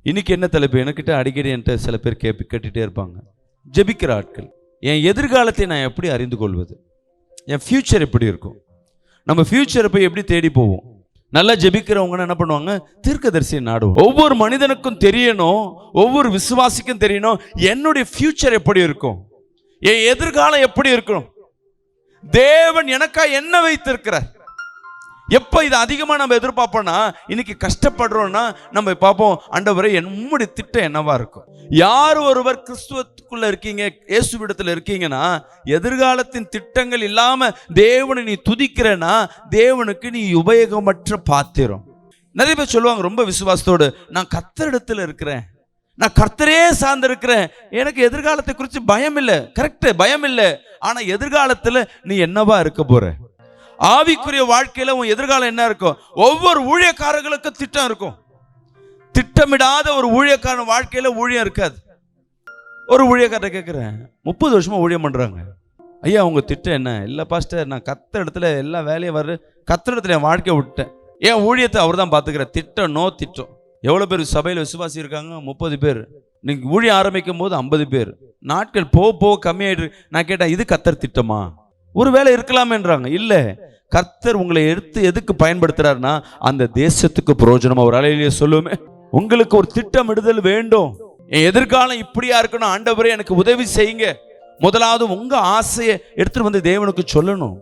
இன்னைக்கு என்ன தலைப்பு? என்கிட்ட அடிக்கடி என்கிட்ட சில பேர் கேட்டுகிட்டே இருப்பாங்க, ஜெபிக்கிற ஆட்கள், என் எதிர்காலத்தை நான் எப்படி அறிந்து கொள்வது, என் ஃபியூச்சர் எப்படி இருக்கும், நம்ம ஃபியூச்சரை போய் எப்படி தேடி போவோம். நல்லா ஜெபிக்கிறவங்க என்ன பண்ணுவாங்க, தீர்க்கதரிசியை நாடுவோம். ஒவ்வொரு மனிதனுக்கும் தெரியணும், ஒவ்வொரு விசுவாசிக்கும் தெரியணும், என்னுடைய ஃபியூச்சர் எப்படி இருக்கும், என் எதிர்காலம் எப்படி இருக்கணும், தேவன் எனக்கா என்ன வைத்திருக்கிறார். எப்போ இது அதிகமாக நம்ம எதிர்பார்ப்போம்னா, இன்னைக்கு கஷ்டப்படுறோம்னா நம்ம பார்ப்போம், ஆண்டவரே என்னுடைய திட்டம் என்னவா இருக்கும். யார் ஒருவர் கிறிஸ்துவத்துக்குள்ள இருக்கீங்க, இயேசுவிடத்தில் இருக்கீங்கன்னா, எதிர்காலத்தின் திட்டங்கள் இல்லாம தேவனை நீ துதிக்கிறேன்னா தேவனுக்கு நீ உபயோகமற்ற பாத்திரம். நிறைய பேர் சொல்லுவாங்க ரொம்ப விசுவாசத்தோடு, நான் கர்த்தரிடத்தில் இருக்கிறேன், நான் கர்த்தரே சார்ந்து இருக்கிறேன், எனக்கு எதிர்காலத்தை குறித்து பயம் இல்லை. கரெக்ட், பயம் இல்லை. ஆனா எதிர்காலத்தில் நீ என்னவா இருக்க போற? ஆவிக்குரிய வாழ்க்கையில உன் எதிர்காலம் என்ன இருக்கும்? ஒவ்வொரு ஊழியக்காரர்களுக்கும் திட்டம் இருக்கும். திட்டமிடாத ஒரு ஊழியக்காரன் வாழ்க்கையில ஊழியம் இருக்காது. ஒரு ஊழியக்காரரை கேட்கிறேன், 30 வருஷமா ஊழியம் பண்றாங்க, ஐயா உங்க திட்டம் என்ன? இல்ல பாஸ்டர், நான் கர்த்தர் இடத்துல எல்லா வேலையும் வர்ற, கர்த்தர் இடத்துல என் வாழ்க்கையை விட்டேன், என் ஊழியத்தை அவர் தான் பாத்துக்கிற. திட்டம் நோ திட்டம். எவ்வளவு பேர் சபையில விசுவாசி இருக்காங்க? 30 பேர். நீங்க ஊழியம் ஆரம்பிக்கும் போது 50 பேர். நாட்கள் போக கம்மியாயிட்டு. நான் கேட்டேன், இது கர்த்தர் திட்டமா? ஒரு வேலை இருக்கலாமேன்றாங்க. இல்ல, கர்த்தர் உங்களை எடுத்து எதுக்கு பயன்படுத்துறாருன்னா அந்த தேசத்துக்கு பிரயோஜனமா. ஒரு அலையிலேயே சொல்லுமே, உங்களுக்கு ஒரு திட்டமிடுதல் வேண்டும். என் எதிர்காலம் இப்படியா இருக்கணும், ஆண்டவரே எனக்கு உதவி செய்யுங்க. முதலாவது உங்க ஆசையை எடுத்துட்டு வந்து தேவனுக்கு சொல்லணும்.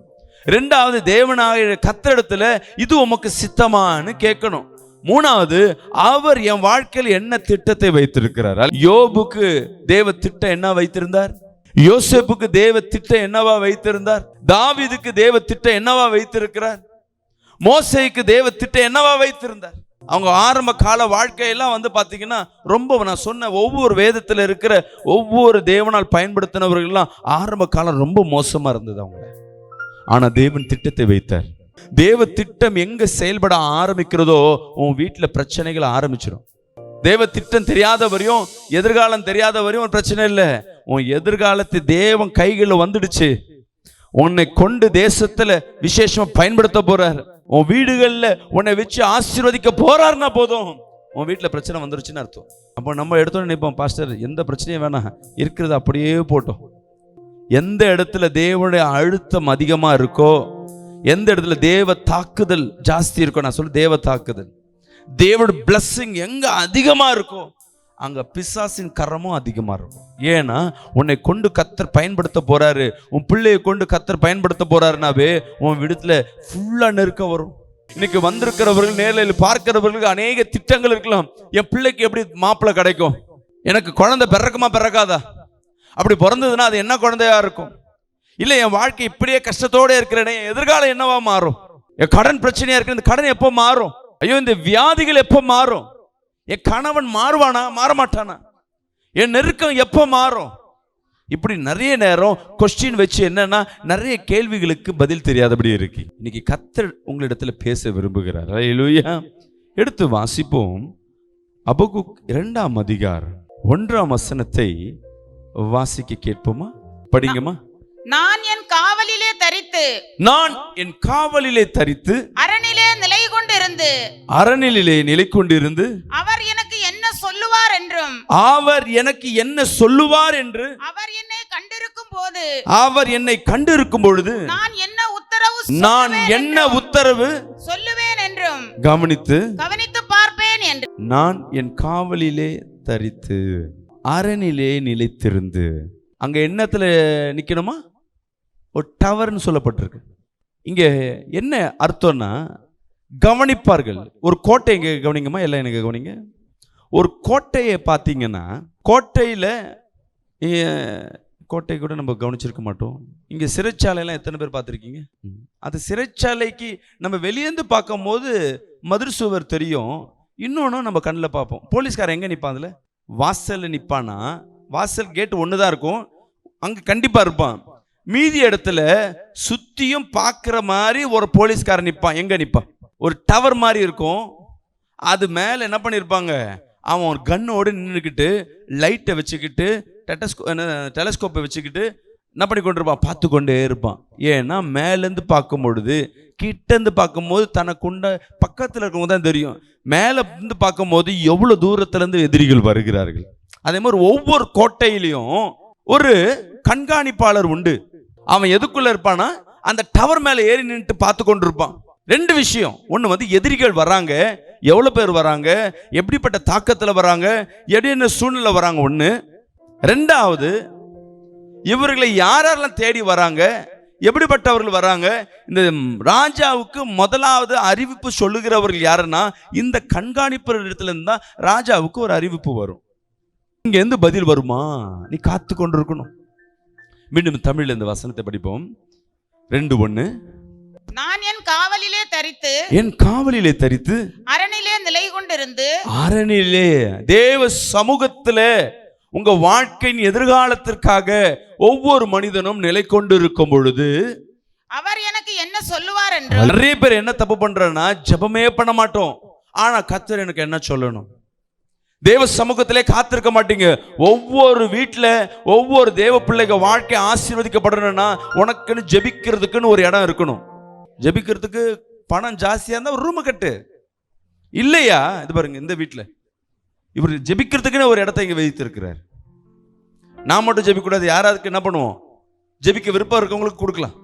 ரெண்டாவது தேவனாக கர்த்தரிடத்துல இது உமக்கு சித்தமான்னு கேட்கணும். மூணாவது, அவர் என் வாழ்க்கையில் என்ன திட்டத்தை வைத்திருக்கிறார். யோபுக்கு தேவ திட்டம் என்ன வைத்திருந்தார்? யோசேப்புக்கு தேவ திட்டம் என்னவா வைத்திருந்தார்? தாவீதுக்கு தேவ திட்டம் என்னவா வைத்திருக்கிறார்? மோசேக்கு தேவ திட்டம் என்னவா வைத்திருந்தார்? அவங்க ஆரம்ப கால வாழ்க்கையெல்லாம் வந்து பாத்தீங்கன்னா ரொம்ப, நான் சொன்ன ஒவ்வொரு வேதத்துல இருக்கிற ஒவ்வொரு தேவனால் பயன்படுத்தினவர்கள்லாம் ஆரம்ப காலம் ரொம்ப மோசமா இருந்தது அவங்க. ஆனா தேவன் திட்டத்தை வைத்தார். தேவ திட்டம் எங்க செயல்பட ஆரம்பிக்கிறதோ உன் வீட்டுல பிரச்சனைகள் ஆரம்பிச்சிடும். தேவ திட்டம் தெரியாத வரையும், எதிர்காலம் தெரியாத வரையும் பிரச்சனை இல்லை. உன் எதிர்காலத்து தேவன் கைகளில் வந்துடுச்சு, உன்னை கொண்டு தேசத்துல விசேஷமா பயன்படுத்த போறார், உன் வீடுகள்ல உன்னை வச்சு ஆசீர்வதிக்க போறாருன்னா போதும், உன் வீட்டுல பிரச்சனை வந்துருச்சுன்னு அர்த்தம். அப்போ நம்ம எடுத்தோன்னு நினைப்போம், பாஸ்டர் எந்த பிரச்சனையும் வேணாம், இருக்கிறது அப்படியே போட்டோம். எந்த இடத்துல தேவனுடைய அழுத்தம் அதிகமா இருக்கோ, எந்த இடத்துல தேவ தாக்குதல் ஜாஸ்தி இருக்கோ, நான் சொல்ல தேவ தாக்குதல், தேவனுடைய பிளஸிங் எங்க அதிகமா இருக்கும், அங்க பிசாசின் கரமும் அதிகமா இருக்கும். ஏன்னா உன்னை கொண்டு கர்த்தர் பயன்படுத்த போறாரு, உன் பிள்ளையை கொண்டு கர்த்தர் பயன்படுத்த போறாருனாவே உன் வீட்டுல ஃபுல்லா நெருக்க வரும். இன்னைக்கு வந்திருக்கிறவர்கள், நேரில் பார்க்கிறவர்களுக்கு அநேக திட்டங்கள் இருக்கலாம். என் பிள்ளைக்கு எப்படி மாப்பிள்ளை கிடைக்கும், எனக்கு குழந்தை பிறக்குமா பிறக்காதா, அப்படி பிறந்ததுன்னா அது என்ன குழந்தையா இருக்கும், இல்ல என் வாழ்க்கை இப்படியே கஷ்டத்தோட இருக்கிறேனே, எதிர்காலம் என்னவா மாறும், என் கடன் பிரச்சனையா இருக்கு, இந்த கடன் எப்போ மாறும், ஐயோ இந்த வியாதிகள் எப்போ மாறும், என் கணவன் மாறுவானா மாற மாட்டானா, என் நெருக்கம் எப்போ மாறும். இப்படி நிறைய நேரம் கொஸ்டின் வச்சு என்னன்னா நிறைய கேள்விகளுக்கு பதில் தெரியாதபடி இருக்கு. இன்னைக்கு கர்த்தர் உங்களிடத்துல பேச விரும்புகிறார். அல்லேலூயா. எடுத்து வாசிப்போம். அபகுக் 2ஆம் அதிகாரம் 1ஆம் வசனத்தை வாசிக்க கேட்போமா? படிங்கம்மா. நான் என் காவலிலே தரித்து, நான் என் காவலிலே தரித்து அரணிலே நிலை கொண்டிருந்து, அரணிலே நிலை கொண்டிருந்து, அவர் எனக்கு என்ன சொல்லுவார் என்றும், அவர் எனக்கு என்ன சொல்லுவார் என்று, அவர் என்னை கண்டிருக்கும் போது, அவர் என்னை கண்டிருக்கும் பொழுது நான் என்ன உத்தரவு சொல்லுவேன் என்றும் கவனித்து பார்ப்பேன் என்று. நான் என் காவலிலே தரித்து அரணிலே நிலைத்திருந்து. அங்க என்னத்துல நிக்கணுமா? ஒரு டவர்னு சொல்லப்பட்டிருக்கு. இங்க என்ன அர்த்தம்னா கவனிப்பார்கள். ஒரு கோட்டை இங்க கவனிங்கம்மா, எல்லாம் எனக்கு கவனிங்க. ஒரு கோட்டையை பார்த்தீங்கன்னா, கோட்டை கூட நம்ம கவனிச்சிருக்க மாட்டோம். இங்க சிறைச்சாலையெல்லாம் எத்தனை பேர் பார்த்துருக்கீங்க? அது சிறைச்சாலைக்கு நம்ம வெளியேந்து பார்க்கும் போது மதுர் சுவர் தெரியும். இன்னொன்னும் நம்ம கண்ணில் பார்ப்போம். போலீஸ்காரன் எங்க நிற்பான்? அதுல வாசல்ல நிற்பானா? வாசல் கேட்டு ஒன்று தான் இருக்கும், அங்கே கண்டிப்பாக இருப்பான். மீதி இடத்துல சுற்றியும் பார்க்குற மாதிரி ஒரு போலீஸ்காரன் நிற்பான். எங்கே நிற்பான்? ஒரு டவர் மாதிரி இருக்கும், அது மேலே என்ன பண்ணியிருப்பாங்க, அவன் ஒரு கன்னோடு நின்றுக்கிட்டு லைட்டை வச்சுக்கிட்டு டெலஸ்கோப்பை வச்சுக்கிட்டு என்ன பண்ணி கொண்டிருப்பான்? பார்த்து கொண்டே இருப்பான். ஏன்னா மேலேருந்து பார்க்கும் பொழுது, கிட்டேருந்து பார்க்கும்போது தனக்குண்ட பக்கத்தில் இருக்கவங்க தான் தெரியும். மேலே இருந்து பார்க்கும்போது எவ்வளோ தூரத்துலேருந்து எதிரிகள் வருகிறார்கள். அதே மாதிரி ஒவ்வொரு கோட்டையிலையும் ஒரு கண்காணிப்பாளர் உண்டு. அவன் எதுக்குள்ள இருப்பானா, அந்த டவர் மேலே ஏறி நின்று பார்த்து கொண்டிருப்பான். ரெண்டு விஷயம். ஒன்று வந்து எதிரிகள் வராங்க, எவ்வளோ பேர் வராங்க, எப்படிப்பட்ட தாக்கத்தில் வராங்க, என்ன சூழ்நிலை வராங்க. ஒன்று. ரெண்டாவது, இவர்களை யாரெல்லாம் தேடி வராங்க, எப்படிப்பட்டவர்கள் வராங்க. இந்த ராஜாவுக்கு முதலாவது அறிவிப்பு சொல்லுகிறவர்கள் யாருன்னா, இந்த கண்காணிப்பு இடத்துல இருந்தா ராஜாவுக்கு ஒரு அறிவிப்பு வரும். இங்க இருந்து பதில் வருமா, நீ காத்து கொண்டிருக்கணும். மீண்டும் தமிழில் இந்த வசனத்தை படிப்போம். 2:1. நான் என் காவலிலே தரித்து அரணிலே நிலை கொண்டிருந்து, அரணிலே தேவ சமூகத்திலே உங்க வாழ்க்கையின் எதிர்காலத்திற்காக ஒவ்வொரு மனிதனும் நிலை கொண்டு இருக்கும் பொழுது அவர் எனக்கு என்ன சொல்லுவார் என்று. நிறைய பேர் என்ன தப்பு பண்றேன்னா, ஜெபமே பண்ண மாட்டோம். ஆனா கர்த்தர் எனக்கு என்ன சொல்லணும், தேவ சமூகத்திலே காத்திருக்க மாட்டீங்க. ஒவ்வொரு வீட்டில் ஒவ்வொரு தேவ பிள்ளைங்க வாழ்க்கை ஆசீர்வதிக்கப்படணும்னா உனக்குன்னு ஜெபிக்கிறதுக்குன்னு ஒரு இடம் இருக்கணும். ஜெபிக்கிறதுக்கு பணம் ஜாஸ்தியாக இருந்தால் ஒரு ரூமு கட்டு. இல்லையா, இது பாருங்க, இந்த வீட்டில் இவர் ஜெபிக்கிறதுக்குன்னு ஒரு இடத்த இங்கே வைத்திருக்கிறார். நான் மட்டும் ஜெபிக்கூடாது, யாராவது என்ன பண்ணுவோம், ஜெபிக்க விருப்பம் இருக்கவங்களுக்கு கொடுக்கலாம்.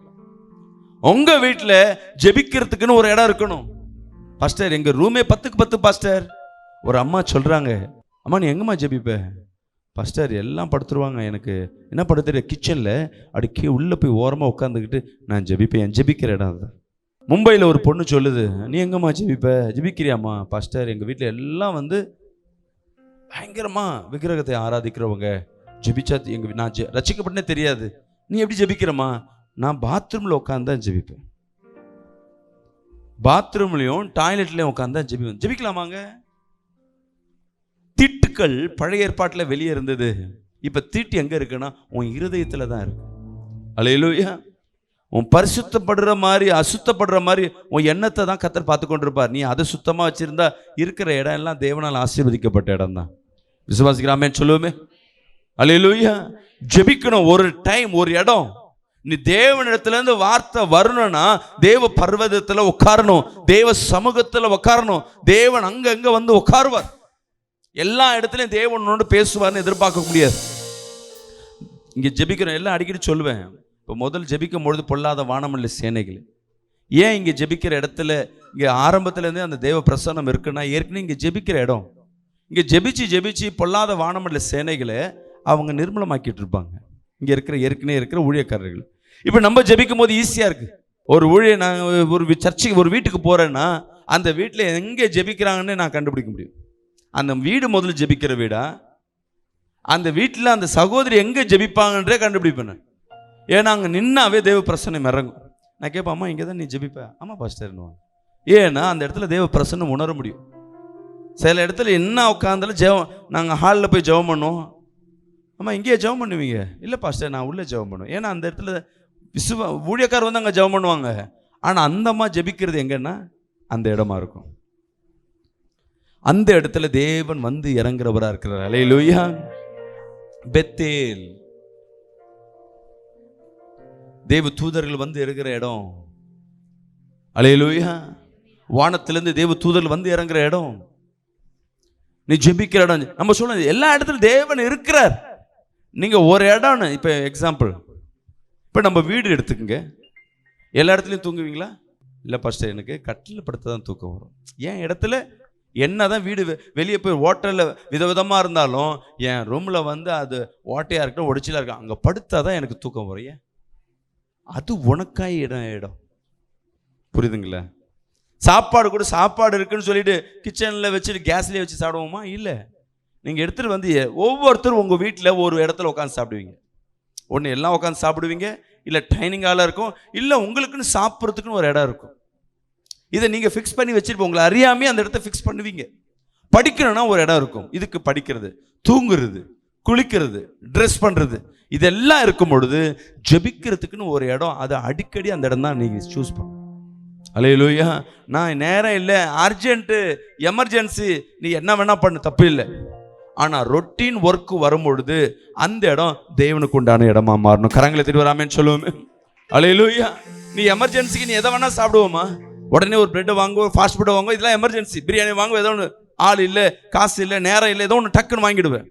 உங்க வீட்டில் ஜெபிக்கிறதுக்குன்னு ஒரு இடம் இருக்கணும். பாஸ்டர் எங்க ரூமே 10க்கு 10 பாஸ்டர். ஒரு அம்மா சொல்றாங்க, அம்மா நீ எங்கம்மா ஜெபிப்ப? பாஸ்டர் எல்லாம் படுத்துருவாங்க, எனக்கு என்ன படுத்துற, கிச்சனில் அடிக்கி உள்ளே போய் ஓரமாக உட்காந்துக்கிட்டு நான் ஜெபிப்பேன். என் ஜெபிக்கிற இடம் அதுதான். மும்பையில் ஒரு பொண்ணு சொல்லுது, நீ எங்கம்மா ஜெபிப்ப? ஜெபிக்கிறியாம்மா? பாஸ்டர் எங்கள் வீட்டில் எல்லாம் வந்து பயங்கரமாக விக்கிரகத்தை ஆராதிக்கிறவங்க, ஜெபிச்சா நான் ரசிக்கப்பட்டனே தெரியாது. நீ எப்படி ஜெபிக்கிறம்மா? நான் பாத்ரூமில் உட்காந்து தான் ஜெபிப்பேன். பாத்ரூம்லையும் டாய்லெட்லையும் உட்காந்து தான் ஜெபிப்பேன். ஜெபிக்கலாமாங்க? தீட்டுக்கள் பழைய ஏற்பாட்டில் வெளியே இருந்தது. இப்ப தீட்டு எங்க இருக்குன்னா உன் இருதயத்துல தான் இருக்கு. அல்லேலூயா. உன் பரிசுத்தப்படுற மாதிரி அசுத்தப்படுற மாதிரி உன் எண்ணத்தை தான் கர்த்தர் பார்த்து கொண்டிருப்பார். நீ அதை சுத்தமா வச்சிருந்தா இருக்கிற இடம் எல்லாம் தேவனால் ஆசீர்வதிக்கப்பட்ட இடம் தான். விசுவாசிக்கிறாமே சொல்லுவோமே. அல்லேலூயா. ஜெபிக்கணும். ஒரு டைம், ஒரு இடம். நீ தேவனிடத்துல இருந்து வார்த்தை வரணும்னா தேவ பர்வதத்துல உட்காரணும், தேவ சமூகத்துல உட்காரணும். தேவன் அங்க வந்து உட்காருவார். எல்லா இடத்துலையும் தேவனோடு பேசுவார்னு எதிர்பார்க்க முடியாது. இங்கே ஜெபிக்கிறோம், எல்லாம் அடிக்கடி சொல்லுவேன். இப்போ முதல் ஜெபிக்கும் பொழுது பொல்லாத வானமல்ல சேனைகள். ஏன் இங்கே ஜெபிக்கிற இடத்துல இங்கே ஆரம்பத்துலேருந்தே அந்த தேவ பிரசன்னம் இருக்குன்னா, ஏற்கனவே இங்கே ஜெபிக்கிற இடம். இங்கே ஜெபிச்சு பொல்லாத வானமல்ல சேனைகளை அவங்க நிர்மூலமாக்கிட்டு இருப்பாங்க. இங்கே இருக்கிற ஏற்கனவே இருக்கிற ஊழியக்காரர்கள். இப்போ நம்ம ஜெபிக்கும் போது ஈஸியாக இருக்குது. ஒரு ஊழிய நான் ஒரு சர்ச்சுக்கு ஒரு வீட்டுக்கு போகிறேன்னா அந்த வீட்டில் எங்கே ஜெபிக்கிறாங்கன்னு நான் கண்டுபிடிக்க முடியும். அந்த வீடு முதல்ல ஜெபிக்கிற வீடா, அந்த வீட்டில் அந்த சகோதரி எங்கே ஜெபிப்பாங்கன்றே கண்டுபிடிப்பேன். ஏன்னா அங்கே நின்னாவே தேவ பிரசன்னம் இறங்கும். நான் கேட்பேன், அம்மா இங்கே தான் நீ ஜெபிப்ப? ஆமாம் பாஸ்டர்னுவாங்க. ஏன்னா அந்த இடத்துல தேவ பிரசன்னம் உணர முடியும். சில இடத்துல என்ன உட்காந்தாலும் ஜெபம், நாங்கள் ஹாலில் போய் ஜெபம் பண்ணுவோம். அம்மா இங்கேயே ஜெபம் பண்ணுவீங்க? இல்லை பாஸ்டர் நான் உள்ளே ஜெபம் பண்ணுவேன். ஏன்னா அந்த இடத்துல ஊழியக்கார் வந்து அங்கே ஜெபம் பண்ணுவாங்க. ஆனால் அந்த அம்மா ஜெபிக்கிறது எங்கன்னா அந்த இடமா இருக்கும். அந்த இடத்துல தேவன் வந்து இறங்குறவரா இருக்கிறார். அல்லேலூயா. பெத்தேல் தேவ தூதர்கள் வந்து இருக்கிற இடம். அல்லேலூயா. வானத்திலிருந்து தேவ தூதர்கள் வந்து இறங்குற இடம். நீ ஜெபிக்கிற இடம். நம்ம சொல்ல எல்லா இடத்துலையும் தேவன் இருக்கிறார். நீங்க ஒரு இடம், இப்ப எக்ஸாம்பிள், இப்ப நம்ம வீடு எடுத்துக்கங்க. எல்லா இடத்துலையும் தூங்குவீங்களா? இல்லை பாஸ்டர் எனக்கு கட்டில் படுத்து தான் தூக்கம் வரும். ஏன் இடத்துல என்னதான் வீடு வெளியே போய் ஹோட்டலில் விதவிதமாக இருந்தாலும் என் ரூமில் வந்து அது ஓட்டையாக இருக்கட்டும் ஒடிச்சலாக இருக்கும், அங்கே படுத்தா தான் எனக்கு தூக்கம் வரும். ஏன்? அது உனக்காய் இடம். புரியுதுங்களா? சாப்பாடு கூட சாப்பாடு இருக்குன்னு சொல்லிட்டு கிச்சனில் வச்சுட்டு கேஸ்லேயே வச்சு சாப்பிடுவோமா? இல்லை. நீங்கள் எடுத்துகிட்டு வந்து ஒவ்வொருத்தரும் உங்கள் வீட்டில் ஒரு இடத்துல உட்காந்து சாப்பிடுவீங்க. ஒன்று எல்லாம் உட்காந்து சாப்பிடுவீங்க, இல்லை டைனிங் ஹாலாக இருக்கும், இல்லை உங்களுக்குன்னு சாப்பிட்றதுக்குன்னு ஒரு இடம் இருக்கும். இதை நீங்கள் ஃபிக்ஸ் பண்ணி வச்சுருப்போம். உங்களை அறியாமே அந்த இடத்த ஃபிக்ஸ் பண்ணுவீங்க. படிக்கணும்னா ஒரு இடம் இருக்கும். இதுக்கு படிக்கிறது, தூங்குறது, குளிக்கிறது, ட்ரெஸ் பண்ணுறது, இதெல்லாம் இருக்கும் பொழுது ஜெபிக்கிறதுக்குன்னு ஒரு இடம். அது அடிக்கடி அந்த இடம் தான் நீங்கள் சூஸ் பண்ணணும். அல்லேலூயா. நான் நேரம் இல்லை, அர்ஜென்ட்டு, எமர்ஜென்சி, நீ என்ன வேணா பண்ணு, தப்பு இல்லை. ஆனால் ரொட்டீன் ஒர்க்கு வரும்பொழுது அந்த இடம் தேவனுக்கு உண்டான இடமா மாறணும். கரங்களை திரும்பி வராமேன்னு சொல்லுவோமே. அல்லேலூயா. நீ எமர்ஜென்சிக்கு நீ எதை வேணா சாப்பிடுவோமா? உடனே ஒரு பிரெட்டை வாங்குவோம், ஃபாஸ்ட் ஃபுட்டை வாங்குவோம். இதெல்லாம் எமர்ஜென்சி. பிரியாணி வாங்குவோம், ஏதோ ஒன்று ஆள் இல்லை, காசு இல்லை, நேரம் இல்லை, ஏதோ ஒன்று டக்குன்னு வாங்கிடுவேன்.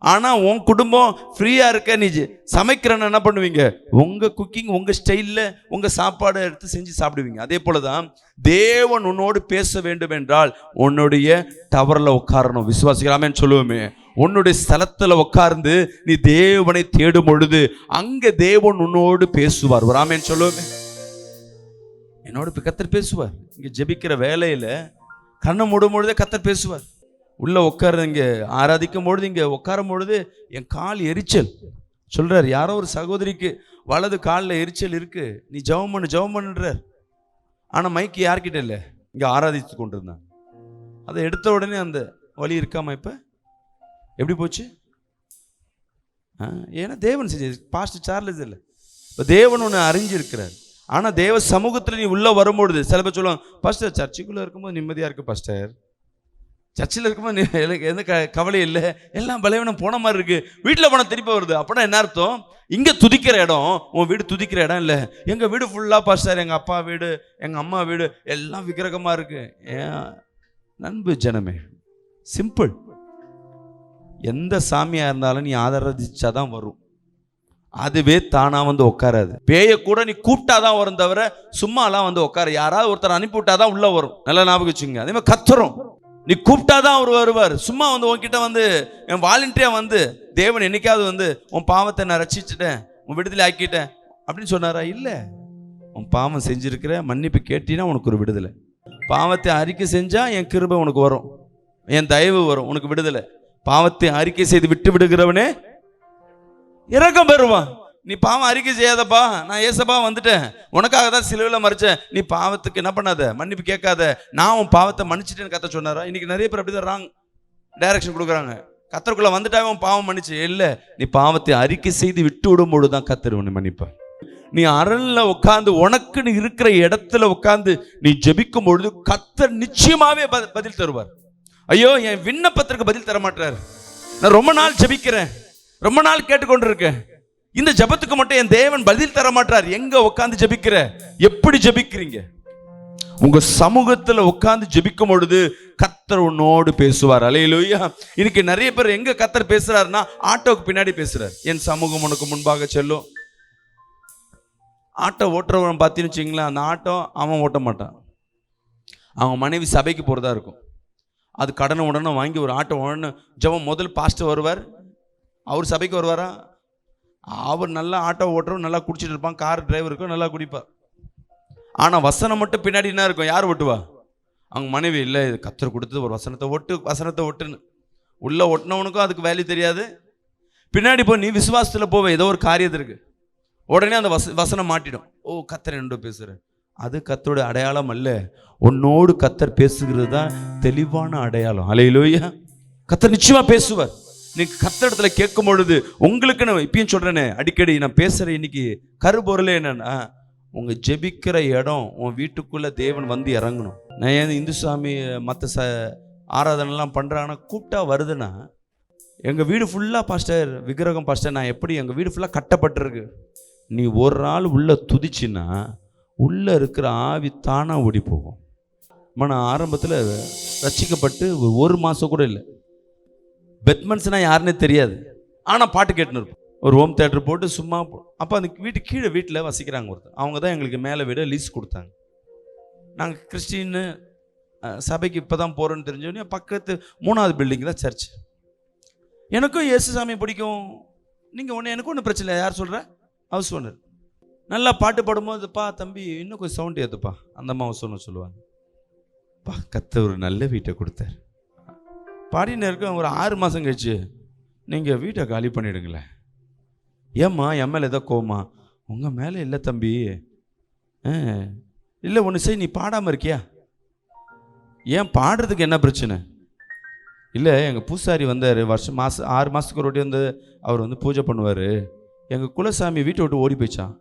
ஆனால் உன் குடும்பம் ஃப்ரீயாக இருக்க நீ சமைக்கிறன்னு என்ன பண்ணுவீங்க? உங்கள் குக்கிங், உங்கள் ஸ்டைலில் உங்கள் சாப்பாடை எடுத்து செஞ்சு சாப்பிடுவீங்க. அதே போல தான் தேவன் உன்னோடு பேச வேண்டும் என்றால் உன்னுடைய டவரில் உட்காரணும். விசுவாசிக்கலாமேன்னு சொல்லுவோமே. உன்னுடைய ஸ்தலத்தில் உட்கார்ந்து நீ தேவனை தேடும் பொழுது அங்கே தேவன் உன்னோடு பேசுவார். வராமேன்னு சொல்லுவோமே. என்னோட கத்தர் பேசுவார். இங்கே ஜெபிக்கிற வேலையில் கண்ணை மூடும் பொழுதே கத்தர் பேசுவார். உள்ளே உட்கார இங்கே ஆராதிக்கும் பொழுது இங்கே உட்காரும் பொழுது என் கால் எரிச்சல் சொல்கிறார். யாரோ ஒரு சகோதரிக்கு வலது காலில் எரிச்சல் இருக்கு, நீ ஜெபம் பண்ணுன்றார். ஆனால் மைக்கு யார்கிட்ட இல்லை, இங்கே ஆராதித்து கொண்டிருந்தான். அதை எடுத்த உடனே அந்த வலி இருக்காமா? இப்போ எப்படி போச்சு? ஏன்னா தேவன் செஞ்சு பாஸ்டர் சார்லஸ் இல்லை. இப்போ தேவன் ஒன்று அறிஞ்சிருக்கிறார். ஆனால் தேவ சமூகத்தில் நீ உள்ளே வரும்பொழுது சில பேர் சொல்லுவாங்க, பாஸ்டர் சர்ச்சுக்குள்ளே இருக்கும்போது நிம்மதியாக இருக்குது பாஸ்டர், சர்ச்சில் இருக்கும்போது எனக்கு எந்த கவலை இல்லை, எல்லாம் பலவீனம் போன மாதிரி இருக்குது, வீட்டில் போனால் திருப்பி வருது. அப்படின்னா என்ன அர்த்தம்? இங்கே துதிக்கிற இடம் உன் வீடு துதிக்கிற இடம் இல்லை. எங்கள் வீடு ஃபுல்லாக பாஸ்டர், எங்கள் அப்பா வீடு, எங்கள் அம்மா வீடு எல்லாம் விக்கிரகமாக இருக்குது. ஏன் நண்பு ஜனமே, சிம்பிள். எந்த சாமியாக இருந்தாலும் நீ ஆதரதிச்சாதான் வரும். அதுவே தானா வந்து உட்காராது. பேய கூட நீ கூப்பிட்டாதான் வரும் தவிர சும்மாலாம் வந்து உட்கார. யாராவது ஒருத்தர் அனுப்பிவிட்டாதான் உள்ள வரும். நல்லா ஞாபகம் வச்சுங்க. அதே மாதிரி கத்துறோம், நீ கூப்பிட்டாதான் அவர் வருவார். சும்மா வந்து உன்கிட்ட வந்து என் வாலண்டியா வந்து தேவன் என்னைக்காவது வந்து உன் பாவத்தை நான் ரட்சிச்சுட்டேன், உன் விடுதலை ஆக்கிட்டேன் அப்படின்னு சொன்னாரா? இல்லை. உன் பாவம் செஞ்சிருக்கிற, மன்னிப்பு கேட்டினா உனக்கு ஒரு விடுதலை. பாவத்தை அறிக்கை செஞ்சா என் கிருபை உனக்கு வரும், என் தயவு வரும், உனக்கு விடுதலை. பாவத்தை அறிக்கை செய்து விட்டு விடுகிறவனே இரக்கம் பெறுவான். நீ பாவம் அறிக்கை செய்யாதப்பா, நான் ஏசப்பா வந்துட்டேன், உனக்காக தான் சிலுவையில் மறிச்சேன், நீ பாவத்துக்கு என்ன பண்ணாத, மன்னிப்பு கேட்காத, நான் உன் பாவத்தை மன்னிச்சிட்டேன்னு கத்த சொன்னாரா? இன்னைக்கு நிறைய பேர் அப்படிதான் ராங் டைரக்ஷன் கொடுக்குறாங்க. கத்தருக்குள்ள வந்துட்டாவே உன் பாவம் மன்னிச்சு. இல்லை, நீ பாவத்தை அறிக்கை செய்து விட்டு விடும்போது தான் கத்தர் உன்னை மன்னிப்பார். நீ அரண்ல உட்காந்து உனக்குன்னு இருக்கிற இடத்துல உட்காந்து நீ ஜெபிக்கும் பொழுது கத்தர் நிச்சயமாவே பதில் தருவார். ஐயோ, என் விண்ணப்பத்திற்கு பதில் தர மாட்டார். நான் ரொம்ப நாள் ஜெபிக்கிறேன், ரொம்ப நாள் கேட்டுக்கொண்டிருக்கேன், இந்த ஜெபத்துக்கு மட்டும் என் தேவன் பதில் தர மாட்டார். எங்க உட்கார்ந்து ஜெபிக்கிற, எப்படி ஜெபிக்கிறீங்க? உங்க சமூகத்துல உட்கார்ந்து ஜெபிக்கும் பொழுது கர்த்தர் உன்னோடு பேசுவார். அல்லேலூயா. இன்னைக்கு நிறைய பேர் எங்க கர்த்தர் பேசுறாருன்னா ஆட்டோக்கு பின்னாடி பேசுறாரு. என் சமூகம் உனக்கு முன்பாக செல்லும். ஆட்டோ ஓட்டுறவன் பார்த்தீங்கன்னு வச்சுங்களேன், அந்த ஆட்டோ அவன் ஓட்ட மாட்டான், அவன் மனைவி சபைக்கு போறதா இருக்கும். அது கடனை உடனே வாங்கி ஒரு ஆட்டோ உடனே ஜெபம் முதல் பாஸ்டர் வருவார், அவர் சபைக்கு வருவாரா? அவர் நல்லா ஆட்டோ ஓட்டுறவர் நல்லா குடிச்சிட்டு இருப்பான், கார் டிரைவருக்கும் நல்லா குடிப்பார். ஆனால் வசனம் மட்டும் பின்னாடி என்ன இருக்கும்? யார் ஓட்டுவா? அவங்க மனைவி. இல்லை, இது கத்தர் கொடுத்தது ஒரு வசனத்தை ஒட்டுன்னு உள்ள ஒட்டினவனுக்கும் அதுக்கு வேல்யூ தெரியாது. பின்னாடி போய் நீ விசுவாசத்தில் போவே, ஏதோ ஒரு காரியத்திற்கு உடனே அந்த வசனம் மாட்டிடும். ஓ, கத்தர் என்னோட பேசுற. அது கத்தரோட அடையாளம் அல்ல. உன்னோடு கத்தர் பேசுகிறது தான் தெளிவான அடையாளம். அல்லேலூயா. கத்தர் நிச்சயமா பேசுவார். நீங்க கத்தரிடத்துல கேட்கும் பொழுது உங்களுக்கு நான் இப்பயும் சொல்றேனே, அடிக்கடி நான் பேசுறேன். இன்னைக்கு கருபொருளே என்னன்னா, உங்க ஜெபிக்கிற இடம் உன் வீட்டுக்குள்ள தேவன் வந்து இறங்கணும். நான் ஏன் இந்து சாமி மற்ற ஆராதனைலாம் பண்றாங்கன்னா கூப்பிட்டா வருதுன்னா, எங்க வீடு ஃபுல்லா பாஸ்டர் விக்கிரகம் பாஸ்டர், நான் எப்படி எங்க வீடு ஃபுல்லா கட்டப்பட்டிருக்கு. நீ ஒரு நாள் உள்ள துதிச்சின்னா உள்ள இருக்கிற ஆவி தானா ஓடி போகும். நான் ஆரம்பத்தில் ரட்சிக்கப்பட்டு ஒரு மாதம் கூட இல்லை. பெத்மன்ஸ்னா யாருன்னே தெரியாது, ஆனால் பாட்டு கேட்டுன்னு இருப்போம். ஒரு ஹோம் தேட்டர் போட்டு சும்மா அப்போ அந்த வீட்டில் வசிக்கிறாங்க ஒருத்தர். அவங்க தான் எங்களுக்கு மேலே வீடு லீஸ் கொடுத்தாங்க. நாங்கள் கிறிஸ்டின்னு சபைக்கு இப்போ தான் போகிறோன்னு தெரிஞ்சோடனே பக்கத்து 3வது பில்டிங் தான் சர்ச். எனக்கும் இயேசு சாமி பிடிக்கும். நீங்கள் ஒன்று எனக்கு ஒன்றும் பிரச்சனை இல்லை. யார் சொல்கிற? House owner. நல்லா பாட்டு பாடும்போதுப்பா தம்பி இன்னும் கொஞ்சம் சவுண்ட் ஏற்றுப்பா, அந்த அம்மா ஹவுஸ் ஓனர் சொல்லுவாங்க. பா கத்த ஒரு நல்ல வீட்டை கொடுத்தார். பாடின்னு இருக்க ஒரு 6 மாதம் கழிச்சு நீங்கள் வீட்டை காலி பண்ணிவிடுங்களேன். ஏம்மா என் மேலே ஏதோ கோவமா? உங்கள் மேலே இல்லை தம்பி. இல்லை ஒன்று செய், நீ பாடாமல் இருக்கியா? ஏன் பாடுறதுக்கு என்ன பிரச்சனை? இல்லை எங்கள் பூசாரி வந்தார், 6 மாதத்துக்கு ஒரு வாட்டி வந்து அவர் வந்து பூஜை பண்ணுவார். எங்கள் குலசாமி வீட்டை விட்டு ஓடி போயிச்சான்.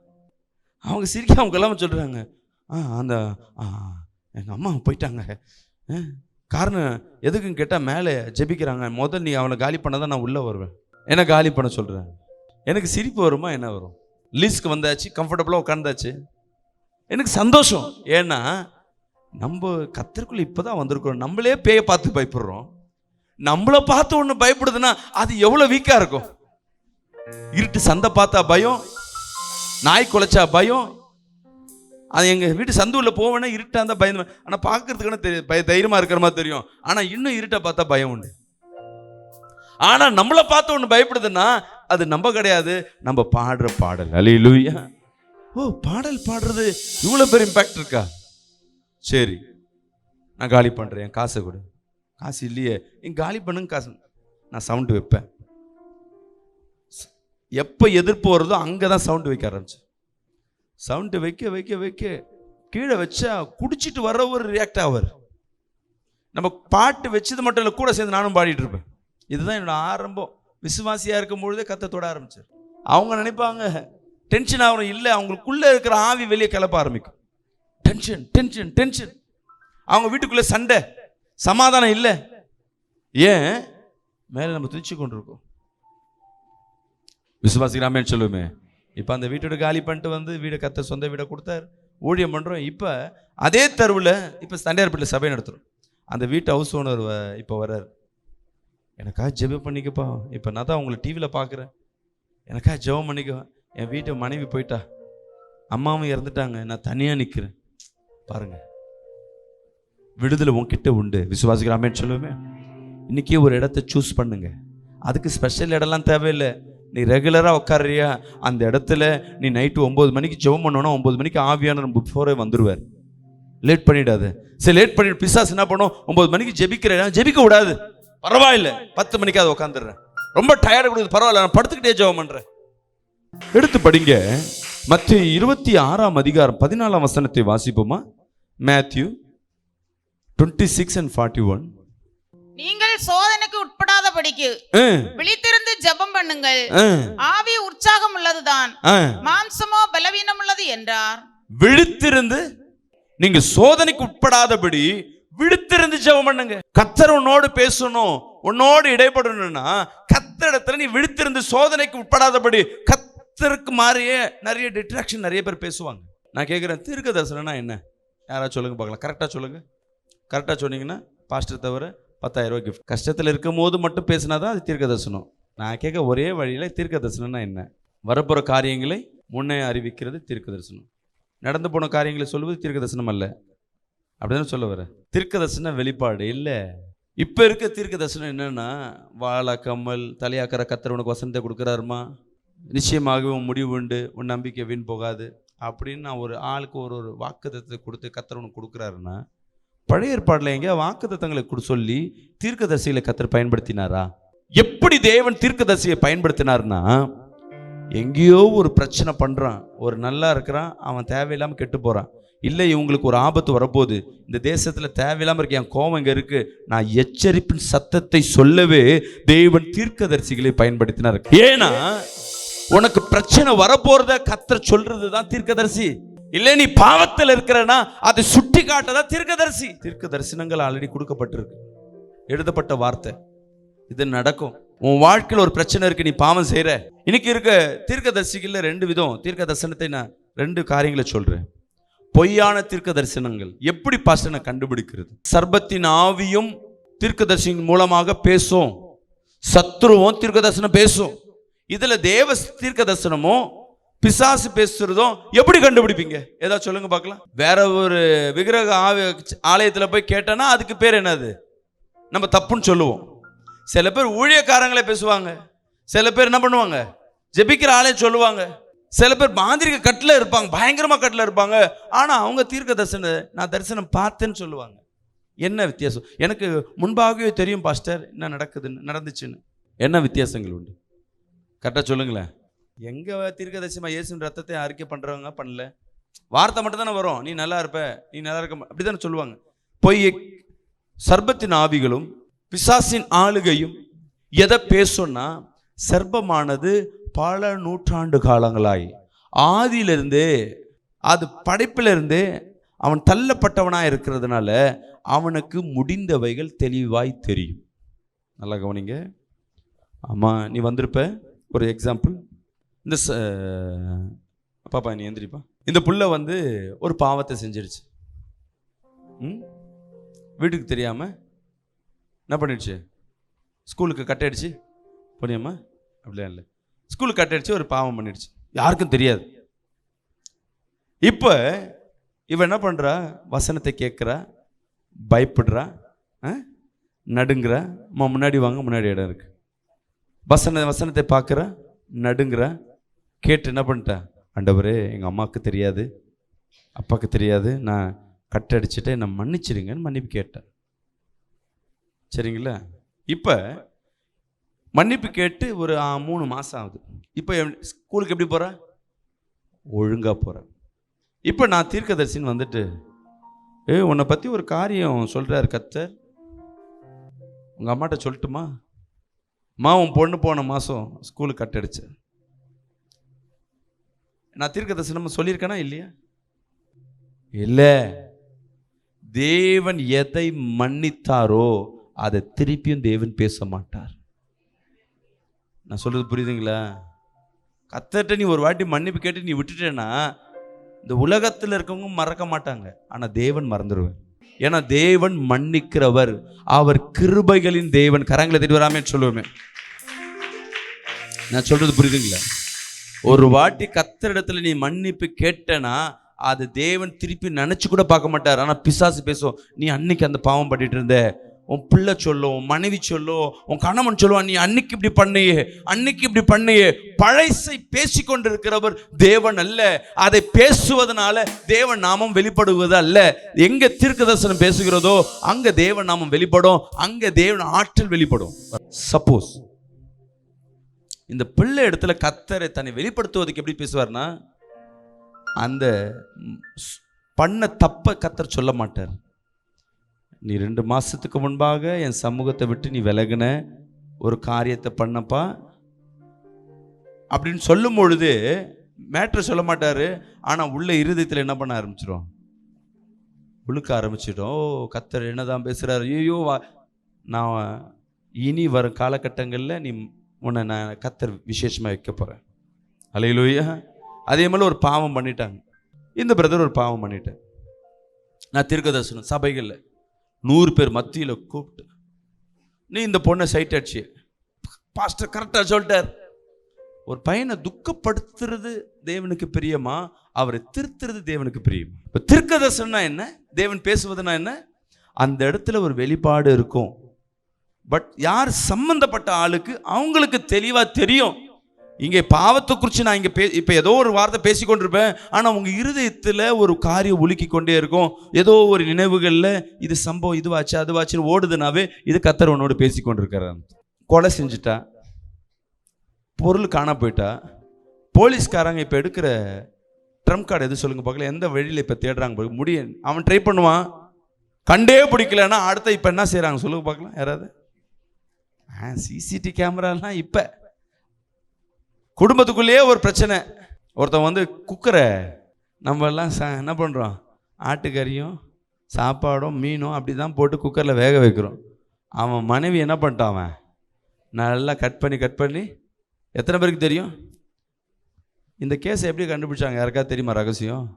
அவங்க சிரிக்க அவங்க எல்லாமே சொல்கிறாங்க, அந்த எங்கள் அம்மா போயிட்டாங்க. காரணம் எதுக்குன்னு கேட்டால் மேலே ஜெபிக்கிறாங்க. முதல் நீ அவனை காலி பண்ணாதான் நான் உள்ளே வருவேன். என்ன காலி பண்ண சொல்கிறேன். எனக்கு சிரிப்பு வருமா என்ன வரும்? லீஸ்க்கு வந்தாச்சு, கம்ஃபர்டபுளாக உட்காந்தாச்சு, எனக்கு சந்தோஷம். ஏன்னா நம்ம கர்த்தருக்குள்ள இப்போ தான் வந்திருக்கிறோம். நம்மளே பேயை பார்த்து பயப்படுறோம். நம்மளை பார்த்து ஒன்று பயப்படுதுன்னா அது எவ்வளோ வீக்காக இருக்கும். இருட்டு சந்தை பார்த்தா பயம், நாய் குலைச்சா பயம். அது எங்கள் வீட்டு சந்துவில் போவேன்னா இருட்டாக இருந்தால் பயந்து, ஆனால் பார்க்கறதுக்கான தைரியமாக இருக்கிற மாதிரி தெரியும். ஆனால் இன்னும் இருட்டை பார்த்தா பயம் உண்டு. ஆனால் நம்மளை பார்த்து ஒன்று பயப்படுதுன்னா அது நம்ம கிடையாது, நம்ம பாடுற பாடல். அல்லேலூயா. ஓ, பாடல் பாடுறது இவ்வளோ பெரிய இம்பேக்ட் இருக்கா? சரி, நான் காலி பண்ணுறேன், காசை கொடு. காசு இல்லையே, நீ காலி பண்ணுங்க, காசு. நான் சவுண்டு வைப்பேன். எப்போ எதிர்ப்பு வருதோ அங்கே தான் சவுண்டு வைக்க ஆரம்பிச்சு. சவுண்டு வைக்க வைக்க வைக்க கீழே வச்சா குடிச்சிட்டு வர்றவர் ரியாக்ட் ஆவார். நம்ம பாட்டு வச்சது மட்டும் இல்லை, கூட சேர்ந்து நானும் பாடிட்டு இருப்பேன். இதுதான் என்னோட ஆரம்பம். விசுவாசியாக இருக்கும் பொழுதே கத்தத்தோட ஆரம்பிச்சார். அவங்க நினைப்பாங்க டென்ஷன் ஆகணும். இல்லை, அவங்களுக்குள்ளே இருக்கிற ஆவி வெளியே கிளப்ப ஆரம்பிக்கும். Tension tension tension. அவங்க வீட்டுக்குள்ளே சண்டை, சமாதானம் இல்லை. ஏன்? மேலே நம்ம துதிச்சு கொண்டிருக்கோம். விசுவாசிக்கிறாமேன்னு சொல்லுவோமே. இப்போ அந்த வீட்டோட காலி பண்ணிட்டு வந்து வீடை கத்த சொந்த வீடை கொடுத்தார், ஊழியம் பண்ணுறோம். இப்போ அதே தெருவில் இப்போ தண்டையார்பேட்டில் சபை நடத்துகிறோம். அந்த வீட்டு ஹவுஸ் ஓனர் இப்போ வர்றார். எனக்காக ஜெபம் பண்ணிக்கப்பா, இப்போ நான் தான் உங்களை டிவியில் பார்க்குறேன், எனக்காக ஜெபம் பண்ணிக்க. என் வீட்டை மனைவி போயிட்டா, அம்மாவும் இறந்துட்டாங்க, நான் தனியாக நிற்கிறேன். பாருங்க, விடுதலை உன்கிட்ட உண்டு. விசுவாசிக்கிறாமேன்னு சொல்லுவேன். இன்றைக்கி ஒரு இடத்த சூஸ் பண்ணுங்க. அதுக்கு ஸ்பெஷல் இடம்லாம் தேவையில்லை. நீ ரெகுலராக உட்காரியா அந்த இடத்துல, நீ நைட்டு 9 மணிக்கு ஜெபம் பண்ணோன்னா 9 மணிக்கு ஆவியானவர் பிஃபோரே வந்துடுவார். லேட் பண்ணிடாது. சரி, லேட் பண்ணிட்டு பிசாசு என்ன பண்ணும்? 9 மணிக்கு ஜெபிக்கிறேன், ஜெபிக்க விடாது. பரவாயில்ல, 10 மணிக்கு அதை உட்காந்துடுறேன். ரொம்ப டயர்டு கொடுக்குது, பரவாயில்ல, நான் படுத்துக்கிட்டே ஜெபம் பண்ணுறேன். எடுத்து படிங்க. மத்தேயு 26ஆம் அதிகாரம் 14ஆம் வசனத்தை வாசிப்போமா? Matthew 26 and 41. நீங்கள் சோதனைக்கு உட்படாதபடிக்கு விழித்திருந்து ஜெபம் பண்ணுங்கள். ஆவி உற்சாகம் உள்ளதுதான், மாம்சமோ பலவீனம் உள்ளது என்றார். விழித்திருந்து, நீங்க சோதனைக்கு உட்படாதபடி விழித்திருந்து ஜெபம் பண்ணுங்க. கர்த்தர் உன்னோடு பேசணும், உன்னோடு இடைப்படணும்னா கர்த்தரிடத்துல நீ விழித்திருந்து சோதனைக்கு உட்படாதபடி. கர்த்தருக்கு மாறியே நிறைய டிஸ்ட்ராக்ஷன் நிறைய பேர் பேசுவாங்க. நான் கேட்குறேன், தீர்க்க தரிசனம்னா என்ன? யாராவது சொல்லுங்க பார்க்கலாம். கரெக்டாக சொல்லுங்க. கரெக்டாக சொன்னீங்கன்னா பாஸ்டர் தவிர 10,000 ரூபாய் கிஃப்ட். கஷ்டத்தில் இருக்கும் போது மட்டும் பேசினா தான் அது தீர்க்க தரிசனம். நான் கேட்க ஒரே வழியில் தீர்க்க தரிசனம்னா என்ன? வரப்போகிற காரியங்களை முன்னே அறிவிக்கிறது தீர்க்க தரிசனம். நடந்து போன காரியங்களை சொல்வது தீர்க்க தரிசனம் அல்ல. அப்படிதான் சொல்ல வர. தீர்க்க தரிசனம் வெளிப்பாடு இல்லை. இப்போ இருக்க தீர்க்க தரிசனம் என்னன்னா, வாழா கம்மல் தலையாக்கிற கர்த்தர் உனக்கு வசனத்தை கொடுக்குறாருமா, நிச்சயமாகவே உன் முடிவு உண்டு, உன் நம்பிக்கை வீண் போகாது அப்படின்னு நான் ஒரு ஆளுக்கு ஒரு வாக்குத்தத்தை கொடுத்து கர்த்தர் உனக்கு கொடுக்குறாருன்னா, பழைய ஏற்பாட்டில் எங்கேயா வாக்குத்தத்தங்களை சொல்லி தீர்க்கதரிசிகளை கர்த்தர் பயன்படுத்தினாரா? எப்படி தேவன் தீர்க்கதரிசியை பயன்படுத்தினார்னா, எங்கேயோ ஒரு பிரச்சனை பண்ணுறான், ஒரு நல்லா இருக்கிறான், அவன் தேவையில்லாமல் கெட்டு போகிறான். இல்லை, இவங்களுக்கு ஒரு ஆபத்து வரப்போகுது, இந்த தேசத்தில் தேவையில்லாமல் இருக்கு, என் கோபம் இங்கே இருக்குது, நான் எச்சரிப்பின் சத்தத்தை சொல்லவே தேவன் தீர்க்கதரிசிகளை பயன்படுத்தினார். ஏன்னா உனக்கு பிரச்சனை வரப்போறத கர்த்தர் சொல்றது தான் தீர்க்கதரிசி. இல்லை, நீ பாவத்தில் இருக்கிறனா அதை சுட்டி காட்டதான் தீர்க்கதரிசி. தீர்க்க தரிசனங்கள் ஆல்ரெடி கொடுக்கப்பட்டிருக்கு, எழுதப்பட்ட வார்த்தை. இது நடக்கும். உன் வாழ்க்கையில் ஒரு பிரச்சனை இருக்கு, நீ பாவம் செய்யற. இன்னைக்கு இருக்க தீர்க்கதரிசிகள்ல 2 விதம். தீர்க்க தரிசனத்தை நான் 2 காரியங்களை சொல்றேன். பொய்யான தீர்க்க தரிசனங்கள் எப்படி பாஸ்டனை கண்டுபிடிக்கிறது? சர்பத்தின் ஆவியும் தீர்க்கதரிசியின் மூலமாக பேசும், சத்ருவும் தீர்க்க தரிசனம் பேசும். இதுல தேவ தீர்க்க தரிசனமும் பிசாசு பேசுறதும் எப்படி கண்டுபிடிப்பீங்க? ஏதாவது சொல்லுங்க பார்க்கலாம். வேற ஒரு விக்கிரக ஆலயத்துல போய் கேட்டனா அதுக்கு பேர் என்னது? நம்ம தப்புன்னு சொல்லுவோம். சில பேர் ஊழியக்காரங்களே பேசுவாங்க, சில பேர் என்ன பண்ணுவாங்க, ஜெபிக்கிற ஆலயம் சொல்லுவாங்க, சில பேர் மாந்திரிக கட்டில் இருப்பாங்க, பயங்கரமா கட்டில் இருப்பாங்க, ஆனா அவங்க தீர்க்க தரிசனம் நான் தரிசனம் பார்த்தேன்னு சொல்லுவாங்க. என்ன வித்தியாசம்? எனக்கு முன்பாகவே தெரியும் பாஸ்டர் என்ன நடக்குதுன்னு, நடந்துச்சுன்னு. என்ன வித்தியாசங்கள் உண்டு? கரெக்டாக சொல்லுங்களேன். எங்கே தீர்க்கதரிசனமா இயேசுவின் ரத்தத்தை அறிக்கை பண்ணுறவங்க பண்ணல, வார்த்தை மட்டும் தானே வரும், நீ நல்லா இருப்ப, நீ நல்லா இருக்க, அப்படி தானே சொல்லுவாங்க. பொய் சர்பத்தின் ஆவிகளும் பிசாசின் ஆளுகையும் எதை பேசும்னா, சர்ப்பமானது பல நூற்றாண்டு காலங்களாய் ஆதியிலிருந்தே, அது படைப்பிலிருந்தே அவன் தள்ளப்பட்டவனா இருக்கிறதுனால அவனுக்கு முடிந்தவைகள் தெளிவாய் தெரியும். நல்லா கவனிங்க. ஆமா, நீ வந்திருப்ப. ஒரு எக்ஸாம்பிள், இந்த பாப்பா நீ எந்திரிப்பா. இந்த புள்ள வந்து ஒரு பாவத்தை செஞ்சிருச்சு. வீட்டுக்கு தெரியாம என்ன பண்ணிடுச்சு? ஸ்கூலுக்கு கட்டடிச்சு போனியம்மா? அப்படிலாம் இல்லை, ஸ்கூலுக்கு கட்டடிச்சு ஒரு பாவம் பண்ணிடுச்சு, யாருக்கும் தெரியாது. இப்போ இவன் என்ன பண்றா? வசனத்தை கேட்குறா, பயப்படுறா, நடுங்குறா. அம்மா முன்னாடி வாங்க, முன்னாடி இடம் இருக்கு. வசனத்தை பார்க்குறா, நடுங்குறா. கேட்டு என்ன பண்ணிட்டா? ஆண்டவரே, எங்கள் அம்மாவுக்கு தெரியாது, அப்பாவுக்கு தெரியாது, நான் கட்டடிச்சுட்டு என்னை மன்னிச்சிடுங்கன்னு மன்னிப்பு கேட்டேன். சரிங்களா? இப்போ மன்னிப்பு கேட்டு ஒரு 3 மாதம் ஆகுது. இப்போ ஸ்கூலுக்கு எப்படி போகிறா? ஒழுங்காக போகிறேன். இப்போ நான் தீர்க்கதரிசின்னு வந்துட்டு, உன்னை பற்றி ஒரு காரியம் சொல்கிறார் கர்த்தர், உங்கள் அம்மாட்ட சொல்லட்டுமா? உன் பொண்ணு போன மாதம் ஸ்கூலுக்கு கட்டடிச்சு. நான் தீர்க்கதரிசனம் சொல்லியிருக்கேனா இல்லையா? இல்லை. தேவன் எதை மன்னித்தாரோ அதை திருப்பியும் தேவன் பேச மாட்டார். நான் சொல்றது புரியுதுங்களா? கர்த்தர்ட்ட நீ ஒரு வாட்டி மன்னிப்பு கேட்டு நீ விட்டுட்டேன்னா இந்த உலகத்தில் இருக்கவங்க மறக்க மாட்டாங்க, ஆனால் தேவன் மறந்துடுவார். ஏன்னா தேவன் மன்னிக்கிறவர், அவர் கிருபைகளின் தேவன். கரங்களை தேடி வராமே சொல்லுவோமே. நான் சொல்றது புரியுதுங்களா? ஒரு வாட்டி கர்த்தரிடத்துல நீ மன்னிப்பு கேட்டனா அது தேவன் திருப்பி நினைச்சு கூட பார்க்க மாட்டார். ஆனால் பிசாசு பேசும், நீ அன்னைக்கு அந்த பாவம் பண்ணிட்டு இருந்த, உன் பிள்ளை சொல்லும், உன் மனைவி சொல்லும், உன் கணவன் சொல்லுவான், நீ அன்னைக்கு இப்படி பண்ணியே, அன்னைக்கு இப்படி பண்ணியே. பழைசை பேசி கொண்டிருக்கிறவர் தேவன் அல்ல. அதை பேசுவதனால தேவன் நாமம் வெளிப்படுவது அல்ல. எங்க தீர்க்கதரிசனம் பேசுகிறதோ அங்க தேவன் நாமம் வெளிப்படும், அங்க தேவன் ஆற்றல் வெளிப்படும். சப்போஸ் இந்த பிள்ளை இடத்துல கர்த்தரை தன்னை வெளிப்படுத்துவதற்கு எப்படி பேசுவார்னா, அந்த பண்ண தப்ப கர்த்தர் சொல்ல மாட்டார். நீ 2 மாசத்துக்கு முன்பாக என் சமூகத்தை விட்டு நீ விலகுன ஒரு காரியத்தை பண்ணப்பா அப்படின்னு சொல்லும் பொழுது மேட்ரு சொல்ல மாட்டாரு. ஆனா உள்ள இருதயத்தில் என்ன பண்ண ஆரம்பிச்சிடும்? உழுக்க ஆரம்பிச்சிடும். கர்த்தர் என்னதான் பேசுறாரு, ஐயோ நான் இனி வரும் காலகட்டங்களில் நீ உன்னை நான் கர்த்தர் விசேஷமாக வைக்க போகிறேன். அல்லேலூயா. அதே மாதிரி ஒரு பாவம் பண்ணிட்டாங்க. இந்த பிரதர் ஒரு பாவம் பண்ணிட்டேன். நான் தீர்க்கதரிசனம் சபைகளில் 100 பேர் மத்தியில் கூப்பிட்டு, நீ இந்த பொண்ணை சைட் அடிச்சு, பாஸ்டர் கரெக்டாக சொல்லிட்டார். ஒரு பையனை துக்கப்படுத்துறது தேவனுக்கு பிரியமா, அவரை திருத்துறது தேவனுக்கு பிரியுமா? இப்போ தீர்க்கதரிசனம்னா என்ன? தேவன் பேசுவதுனா என்ன? அந்த இடத்துல ஒரு வெளிப்பாடு இருக்கும். பட் யார் சம்பந்தப்பட்ட ஆளுக்கு அவங்களுக்கு தெளிவா தெரியும். இங்கே பாவத்தை குறித்து நான் இங்கே இப்போ ஏதோ ஒரு வார்த்தை பேசிக்கொண்டிருப்பேன், ஆனால் உங்கள் இருதயத்தில் ஒரு காரியம் உலுக்கி கொண்டே இருக்கும். ஏதோ ஒரு நினைவுகளில் இது சம்பவம், இதுவாச்சு அதுவாச்சுன்னு ஓடுதுனாவே இது கர்த்தர் உன்னோடு பேசி கொண்டிருக்கிறார். கொலை செஞ்சுட்டா, பொருள் காண போயிட்டா, போலீஸ்காரங்க இப்போ எடுக்கிற ட்ரம்ப் கார்டு எது சொல்லுங்க பார்க்கல, எந்த வழியில் இப்போ தேடுறாங்க முடிய, அவன் ட்ரை பண்ணுவான், கண்டே பிடிக்கலன்னா அடுத்த இப்போ என்ன செய்கிறாங்க சொல்லுங்க பார்க்கலாம் யாராவது? சிசிடிவி கேமராலாம் இப்போ குடும்பத்துக்குள்ளேயே ஒரு பிரச்சனை. ஒருத்தன் வந்து குக்கரை நம்ம எல்லாம் என்ன பண்ணுறோம், ஆட்டுக்கறியும் சாப்பாடும் மீனும் அப்படி தான் போட்டு குக்கரில் வேக வைக்கிறோம். அவன் மனைவி என்ன பண்ணிட்டான், அவன் நல்லா கட் பண்ணி எத்தனை பேருக்கு தெரியும்? இந்த கேஸை எப்படி கண்டுபிடிச்சாங்க யாருக்காவது தெரியுமா? ரகசியம்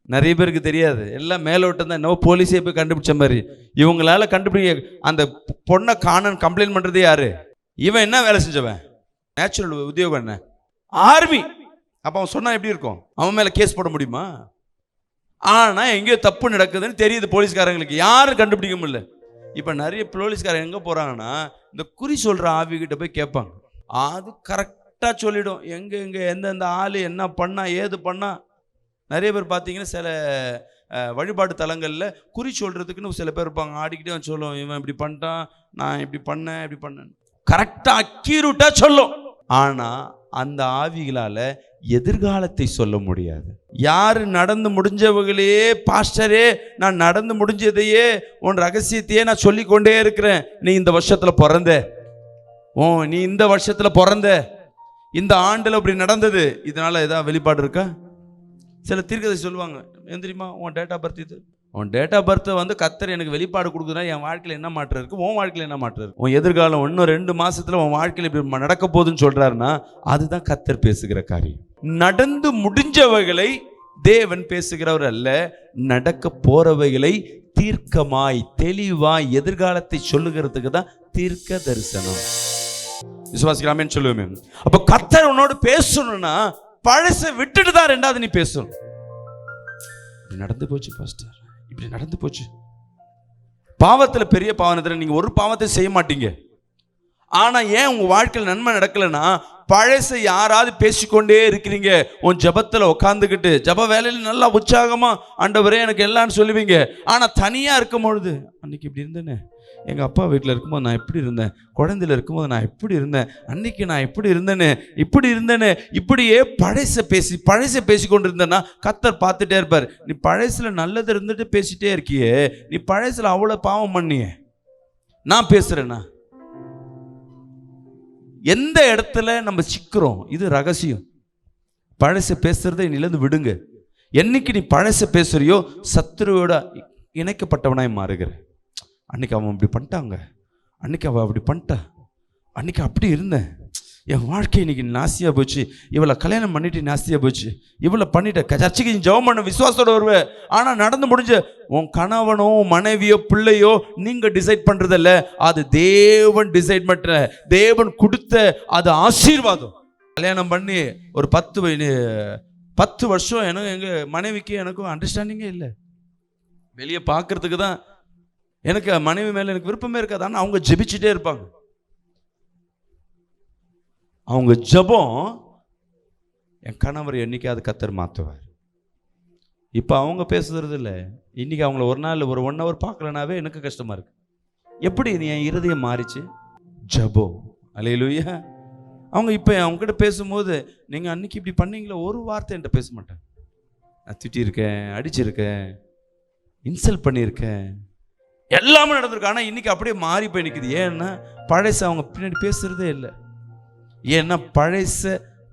நிறைய பேருக்கு தெரியாது. எல்லாம் மேலோட்டம் தான். என்னவோ போலீஸே போய் கண்டுபிடிச்ச மாதிரி. இவங்களால கண்டுபிடிக்க அந்த பொண்ணை காணன்னு கம்ப்ளைண்ட் பண்ணுறது யாரு? இவன் என்ன வேலை செஞ்சவன்? நேச்சுரல் உத்தியோகம் என்ன? ஆர்மி. அப்போ அவன் சொன்னா எப்படி இருக்கும்? அவன் மேலே கேஸ் போட முடியுமா? ஆனால் எங்கேயோ தப்பு நடக்குதுன்னு தெரியுது போலீஸ்காரங்களுக்கு, யாரும் கண்டுபிடிக்க முடியல. இப்போ நிறைய போலீஸ்காரங்க எங்கே போகிறாங்கன்னா இந்த குறி சொல்கிற ஆவிகிட்ட போய் கேட்பாங்க. அது கரெக்டாக சொல்லிடும் எங்கே எந்தெந்த ஆள் என்ன பண்ணா ஏது பண்ணா. நிறைய பேர் பார்த்தீங்கன்னா சில வழிபாட்டு தலங்களில் குறி சொல்கிறதுக்குன்னு சில பேர் இருப்பாங்க, ஆடிக்கிட்டே சொல்லுவோம், இவன் இப்படி பண்ணிட்டான், நான் இப்படி பண்ணேன் கரெக்டாக அக்யூரேட்டாக சொல்லும். ஆனால் அந்த ஆவிகளால் எதிர்காலத்தை சொல்ல முடியாது. யார் நடந்து முடிஞ்சவர்களே, பாஸ்டரே நான் நடந்து முடிஞ்சதையே உன் ரகசியத்தையே நான் சொல்லிக்கொண்டே இருக்கிறேன், நீ இந்த வருஷத்தில் பிறந்த, நீ இந்த வருஷத்தில் பிறந்த, இந்த ஆண்டில் அப்படி நடந்தது, இதனால ஏதாவது வெளிப்பாடு இருக்கா? சில தீர்க்கதரிசி சொல்லுவாங்க, ஏன் தெரியுமா, உன் டேட் ஆஃப் பர்த் இது, உன் டேட் ஆஃப் பர்த்தை வந்து கர்த்தர் எனக்கு வெளிப்பாடு கொடுக்குறா, என் வாழ்க்கையில் என்ன மாற்றம் இருக்குது, உன் வாழ்க்கையில் என்ன மாற்றம் இருக்குது, உன் எதிர்காலம் இன்னும் 2 மாசத்துல உன் வாழ்க்கையில் இப்படி நடக்க போகுதுன்னு சொல்றாருன்னா அதுதான் கர்த்தர் பேசுகிற காரியம். நடந்து முடிஞ்சவைகளை தேவன் பேசுகிறவர் அல்ல, நடக்க போறவைகளை தீர்க்கமாய் தெளிவாய் எதிர்காலத்தை சொல்லுகிறதுக்கு தான் தீர்க்க தரிசனம். விசுவாசிக்கலாமேன்னு சொல்லுவேன். அப்ப கர்த்தர் உன்னோடு பேசணும்னா பழச விட்டுட்டு தான் ரெண்டாவது நீ பேசணும். நடந்து போச்சு பாஸ்டர், இப்படி நடந்து போச்சு. பாவத்துல பெரிய பாவனத்துல நீங்க ஒரு பாவத்தை செய்ய மாட்டீங்க. ஆனா ஏன் உங்க வாழ்க்கையில் நன்மை நடக்கலன்னா பழச யாராவது பேசிக்கொண்டே இருக்கிறீங்க. உன் ஜபத்துல உட்காந்துக்கிட்டு ஜப வேலையில நல்லா உற்சாகமா ஆண்டவரே எனக்கு எல்லாம்னு சொல்லுவீங்க. ஆனா தனியா இருக்கும் பொழுது, அன்னைக்கு இப்படி இருந்தேனே, எங்க அப்பா வீட்டில் இருக்கும்போது நான் எப்படி இருந்தேன், குழந்தையில இருக்கும்போது நான் எப்படி இருந்தேன், அன்னைக்கு நான் எப்படி இருந்தேனே, இப்படியே பழச பேசி கொண்டு இருந்தேன்னா கர்த்தர் பார்த்துட்டே இருப்பார். நீ பழசுல நல்லது இருந்துட்டு பேசிட்டே இருக்கியே, நீ பழசுல அவ்வளவு பாவம் பண்ணியே. நான் பேசுறேன்னா எந்த இடத்துல நம்ம சிக்கிறோம், இது ரகசியம். பழச பேசுறதை நிலந்து விடுங்க. என்னைக்கு நீ பழச பேசுறியோ சத்துருவோட இணைக்கப்பட்டவனாய் மாறுகிற. அன்னைக்கு அவன் இப்படி பண்ணிட்டாங்க, அன்னைக்கு அவன் அப்படி பண்ணிட்டா, அன்னைக்கு அப்படி இருந்தேன், என் வாழ்க்கை இன்னைக்கு நாஸ்தியா போச்சு, இவளை கல்யாணம் பண்ணிட்டு நாஸ்தியா போச்சு, இவளை பண்ணிட்ட சர்ச்சைக்கு ஜெபம் பண்ண விசுவாசத்தோட வருவேன். ஆனா நடந்து முடிஞ்ச உன் கணவனோ மனைவியோ பிள்ளையோ நீங்க டிசைட் பண்றதில்ல, அது தேவன் டிசைட் பண்ற, தேவன் கொடுத்த அது ஆசீர்வாதம். கல்யாணம் பண்ணி ஒரு 10 வருஷம் எனக்கு எங்க மனைவிக்கு எனக்கும் அண்டர்ஸ்டாண்டிங்கே இல்லை. வெளியே பார்க்கறதுக்கு தான் எனக்கு மனைவி மேல எனக்கு விருப்பமே இருக்காது. ஆனால் அவங்க ஜெபிச்சுட்டே இருப்பாங்க. அவங்க ஜெபம் என் கணவர் என்னைக்காவது கர்த்தர் மாற்றுவார். இப்போ அவங்க பேசுறது இல்லை. இன்னைக்கு அவங்கள ஒரு நாள் ஒரு 1 ஹவர் பார்க்கலனாவே எனக்கு கஷ்டமா இருக்கு. எப்படி என் இருதயம் மாறிச்சு? ஜெபம். அல்லேலூயா. அவங்க இப்போ அவங்ககிட்ட பேசும்போது நீங்கள் அன்னைக்கு இப்படி பண்ணீங்களா, ஒரு வார்த்தை என்கிட்ட பேச மாட்டேன். நான் திட்டியிருக்கேன், அடிச்சிருக்கேன், இன்சல்ட் பண்ணியிருக்கேன், எல்லாமே நடந்திருக்கு. ஆனால் இன்னைக்கு அப்படியே மாறி போய் நிற்குது. ஏன்னா பழச அவங்க பின்னாடி பேசுறதே இல்லை. ஏன்னா பழச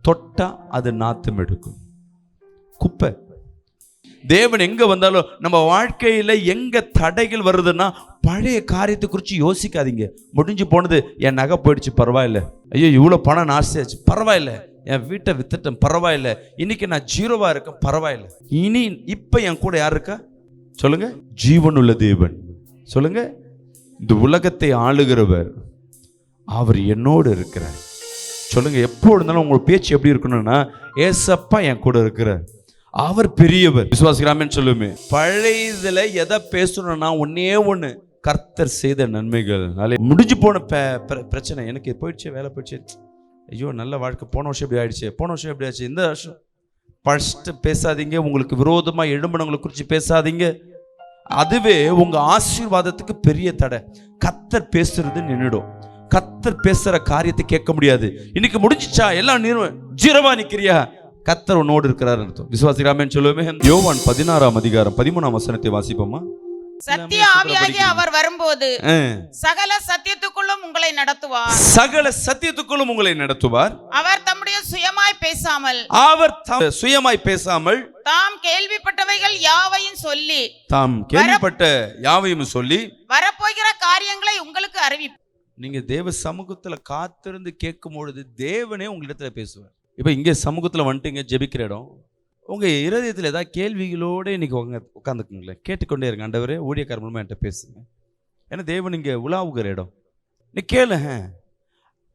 தொட்டா அது நாத்தம் எடுக்கும், குப்பை. தேவன் எங்க வந்தாலும் நம்ம வாழ்க்கையில எங்க தடைகள் வருதுன்னா பழைய காரியத்தை குறித்து யோசிக்காதீங்க. முடிஞ்சு போனது, என் நகை போயிடுச்சு பரவாயில்ல, ஐயோ இவ்வளோ பணம் நாஸ்தியாச்சு பரவாயில்ல, என் வீட்டை வித்துட்டேன் பரவாயில்ல, இன்னைக்கு நான் ஜீரோவா இருக்கேன் பரவாயில்ல. இனி இப்ப என் கூட யார் இருக்கா சொல்லுங்க? ஜீவனுள்ள தேவன். சொல்லுங்க, இந்த உலகத்தை ஆளுகிறவர் அவர் என்னோடு இருக்கிறார். சொல்லுங்க, எப்போ இருந்தாலும் உங்க பேச்சு எப்படி இருக்கணும்னா ஏசப்பா என் கூட இருக்கிறார், அவர் பெரியவர். விசுவாசிக்கிறாமேன்னு சொல்லுமே. பழையதுல எதை பேசணும்னா ஒன்னே ஒண்ணு, கர்த்தர் செய்த நன்மைகள். முடிஞ்சு போன பிரச்சனை, எனக்கு போயிடுச்சு, வேலை போயிடுச்சு, ஐயோ நல்ல வாழ்க்கை, போன வருஷம் எப்படி ஆயிடுச்சு, போன வருஷம் எப்படி ஆயிடுச்சு, இந்த வருஷம் ஃபர்ஸ்ட் பேசாதீங்க. உங்களுக்கு விரோதமா எழும்பினவங்களை குறித்து பேசாதீங்க. அதுவே உங்க ஆசீர்வாதத்துக்கு பெரிய தடை. கர்த்தர் பேசுறது நின்னுடும். கர்த்தர் பேசுற காரியத்தை கேட்க முடியாது. இன்னைக்கு முடிஞ்சிச்சா, எல்லாம் ஜீரோவா நிக்கிறியா, கர்த்தர் உன்னோடு இருக்கிறார் அர்த்தம். விசுவாசிக்கிறாமேன்னு சொல்லுவேன். யோவான் 16ஆம் அதிகாரம் 13ஆம் வசனத்தை வாசிப்போமா? சத்திய ஆவியாகிய அவர் வரும்போது சகல சத்தியத்துக்குள்ளும் உங்களை நடத்துவார். சகல சத்தியத்துக்குள்ளும் உங்களை நடத்துவார். அவர் தம்முடைய சுயமாய் பேசாமல் தாம் கேள்விப்பட்டவைகள் யாவையும் சொல்லி வரப்போகிற காரியங்களை உங்களுக்கு அறிவிப்பார். நீங்க தேவ சமூகத்துல காத்திருந்து கேட்கும் பொழுது தேவனே உங்களிடத்துல பேசுவார். இப்ப இங்க சமூகத்துல வந்துட்டீங்க, ஜெபிக்கிற இடம், உங்க இருதயத்தில் ஏதாவது கேள்விகளோட இன்னைக்கு உட்காந்துக்குங்களேன், கேட்டுக்கொண்டே இருங்க. ஆண்டவரே ஊழியக்கார மூலமா என்கிட்ட பேசுங்க. ஏன்னா தேவன் இங்க உலாவுகிற இடம். நீ கேளு.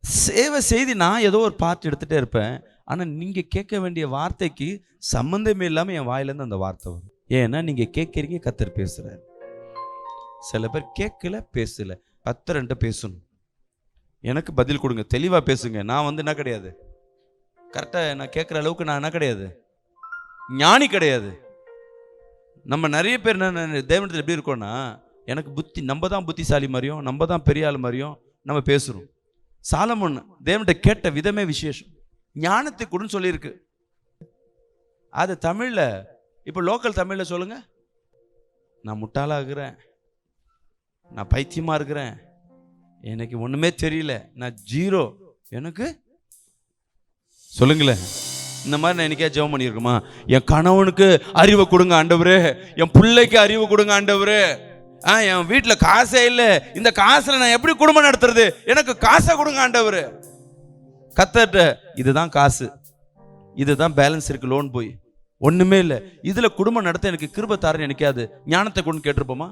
சேவை செய்தி நான் ஏதோ ஒரு பார்ட் எடுத்துகிட்டே இருப்பேன். ஆனால் நீங்கள் கேட்க வேண்டிய வார்த்தைக்கு சம்மந்தமே இல்லாமல் என் வாயிலேருந்து அந்த வார்த்தை வரும். ஏன்னா நீங்கள் கேட்குறீங்க, கர்த்தர் பேசுகிறார். சில பேர் கேட்கல, பேசல. கர்த்தர்ன்ட்ட பேசணும். எனக்கு பதில் கொடுங்க, தெளிவாக பேசுங்க. நான் என்ன கிடையாது, கரெக்டாக நான் கேட்குற அளவுக்கு நான் என்ன கிடையாது, ஞானி கிடையாது. நம்ம நிறைய பேர் என்ன தேவனத்தில் எப்படி இருக்கோன்னா, எனக்கு புத்தி, நம்ம தான் புத்திசாலி மாதிரியும், நம்ம தான் பெரிய ஆள் மாதிரியும் நம்ம பேசுகிறோம். சாலமோன் தேவன்கிட்ட கேட்ட விதமே விசேஷம். ஞானத்தை கொடுன்னு சொல்லியிருக்கு. அது தமிழில், இப்போ லோக்கல் தமிழில் சொல்லுங்க, நான் முட்டாளாகிறேன், நான் பைத்தியமாக இருக்கிறேன், எனக்கு ஒன்றுமே தெரியல, நான் ஜீரோ, எனக்கு சொல்லுங்களேன். இந்த மாதிரி நான் என்னைக்கே ஜெபம் பண்ணியிருக்குமா? என் கணவனுக்கு அறிவை கொடுங்க ஆண்டவரே, என் பிள்ளைக்கு அறிவு கொடுங்க ஆண்டவரே, என் வீட்டில் காசே இல்லை, இந்த காசுல நான் எப்படி குடும்பம் நடத்துறது, எனக்கு காசை கொடுங்க ஆண்டவரே. கர்த்தர்ட்ட இதுதான் காசு, இதுதான் பேலன்ஸ் இருக்கு, லோன் போய் ஒண்ணுமே இல்லை, இதுல குடும்பம் நடத்த எனக்கு கிருபை தாரன்னு நினைக்காது, ஞானத்தை கொண்டு கேட்டிருப்போமா?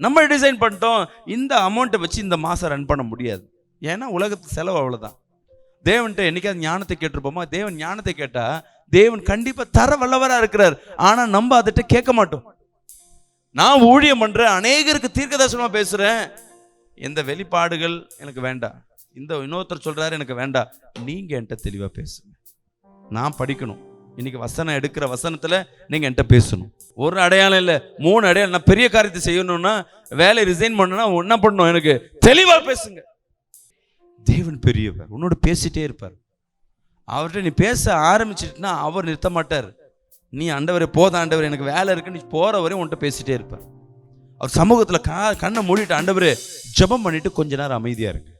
நம்ம டிசைன் பண்ணிட்டோம், இந்த அமௌண்ட்டை வச்சு இந்த மாசம் ரன் பண்ண முடியாது, ஏன்னா உலகத்து செலவு அவ்வளவுதான். தேவன்கிட்ட என்னைக்காவது ஞானத்தை கேட்டிருப்போமா? தேவன் ஞானத்தை கேட்டா தேவன் கண்டிப்பா தர வல்லவரா இருக்கிறார். ஆனா நம்ம அதிட்ட கேட்க மாட்டோம். நான் ஊழியம் பண்றேன், அநேகருக்கு தீர்க்கதரிசனமா பேசுறேன், எந்த வெளிப்பாடுகள் எனக்கு வேண்டாம், இந்த இன்னொருத்தர் சொல்றாரு எனக்கு வேண்டாம், நீங்க என்கிட்ட தெளிவா பேசுங்க, நான் படிக்கணும். இன்னைக்கு வசனம் எடுக்கிற வசனத்துல நீங்க என்கிட்ட பேசணும். ஒரு அடையாளம் இல்லை, 3 அடையாளம். நான் பெரிய காரியத்தை செய்யணும்னா, வேலை ரிசைன் பண்ணணும்னா என்ன பண்ணணும்? எனக்கு தெளிவா பேசுங்க. தேவன் பெரியவர், உன்னோட பேசிட்டே இருப்பார். அவர்கிட்ட நீ பேச ஆரம்பிச்சிட்டுனா அவர் நிறுத்த மாட்டார். நீ ஆண்டவரே போத ஆண்டவர் எனக்கு வேலை இருக்கு, நீ போற வரையும் உன்கிட்ட பேசிட்டே இருப்பார். அவர் சமூகத்துல கண்ணை மூடிட்டு ஆண்டவரே ஜெபம் பண்ணிட்டு கொஞ்ச நேரம் அமைதியா இருக்கு.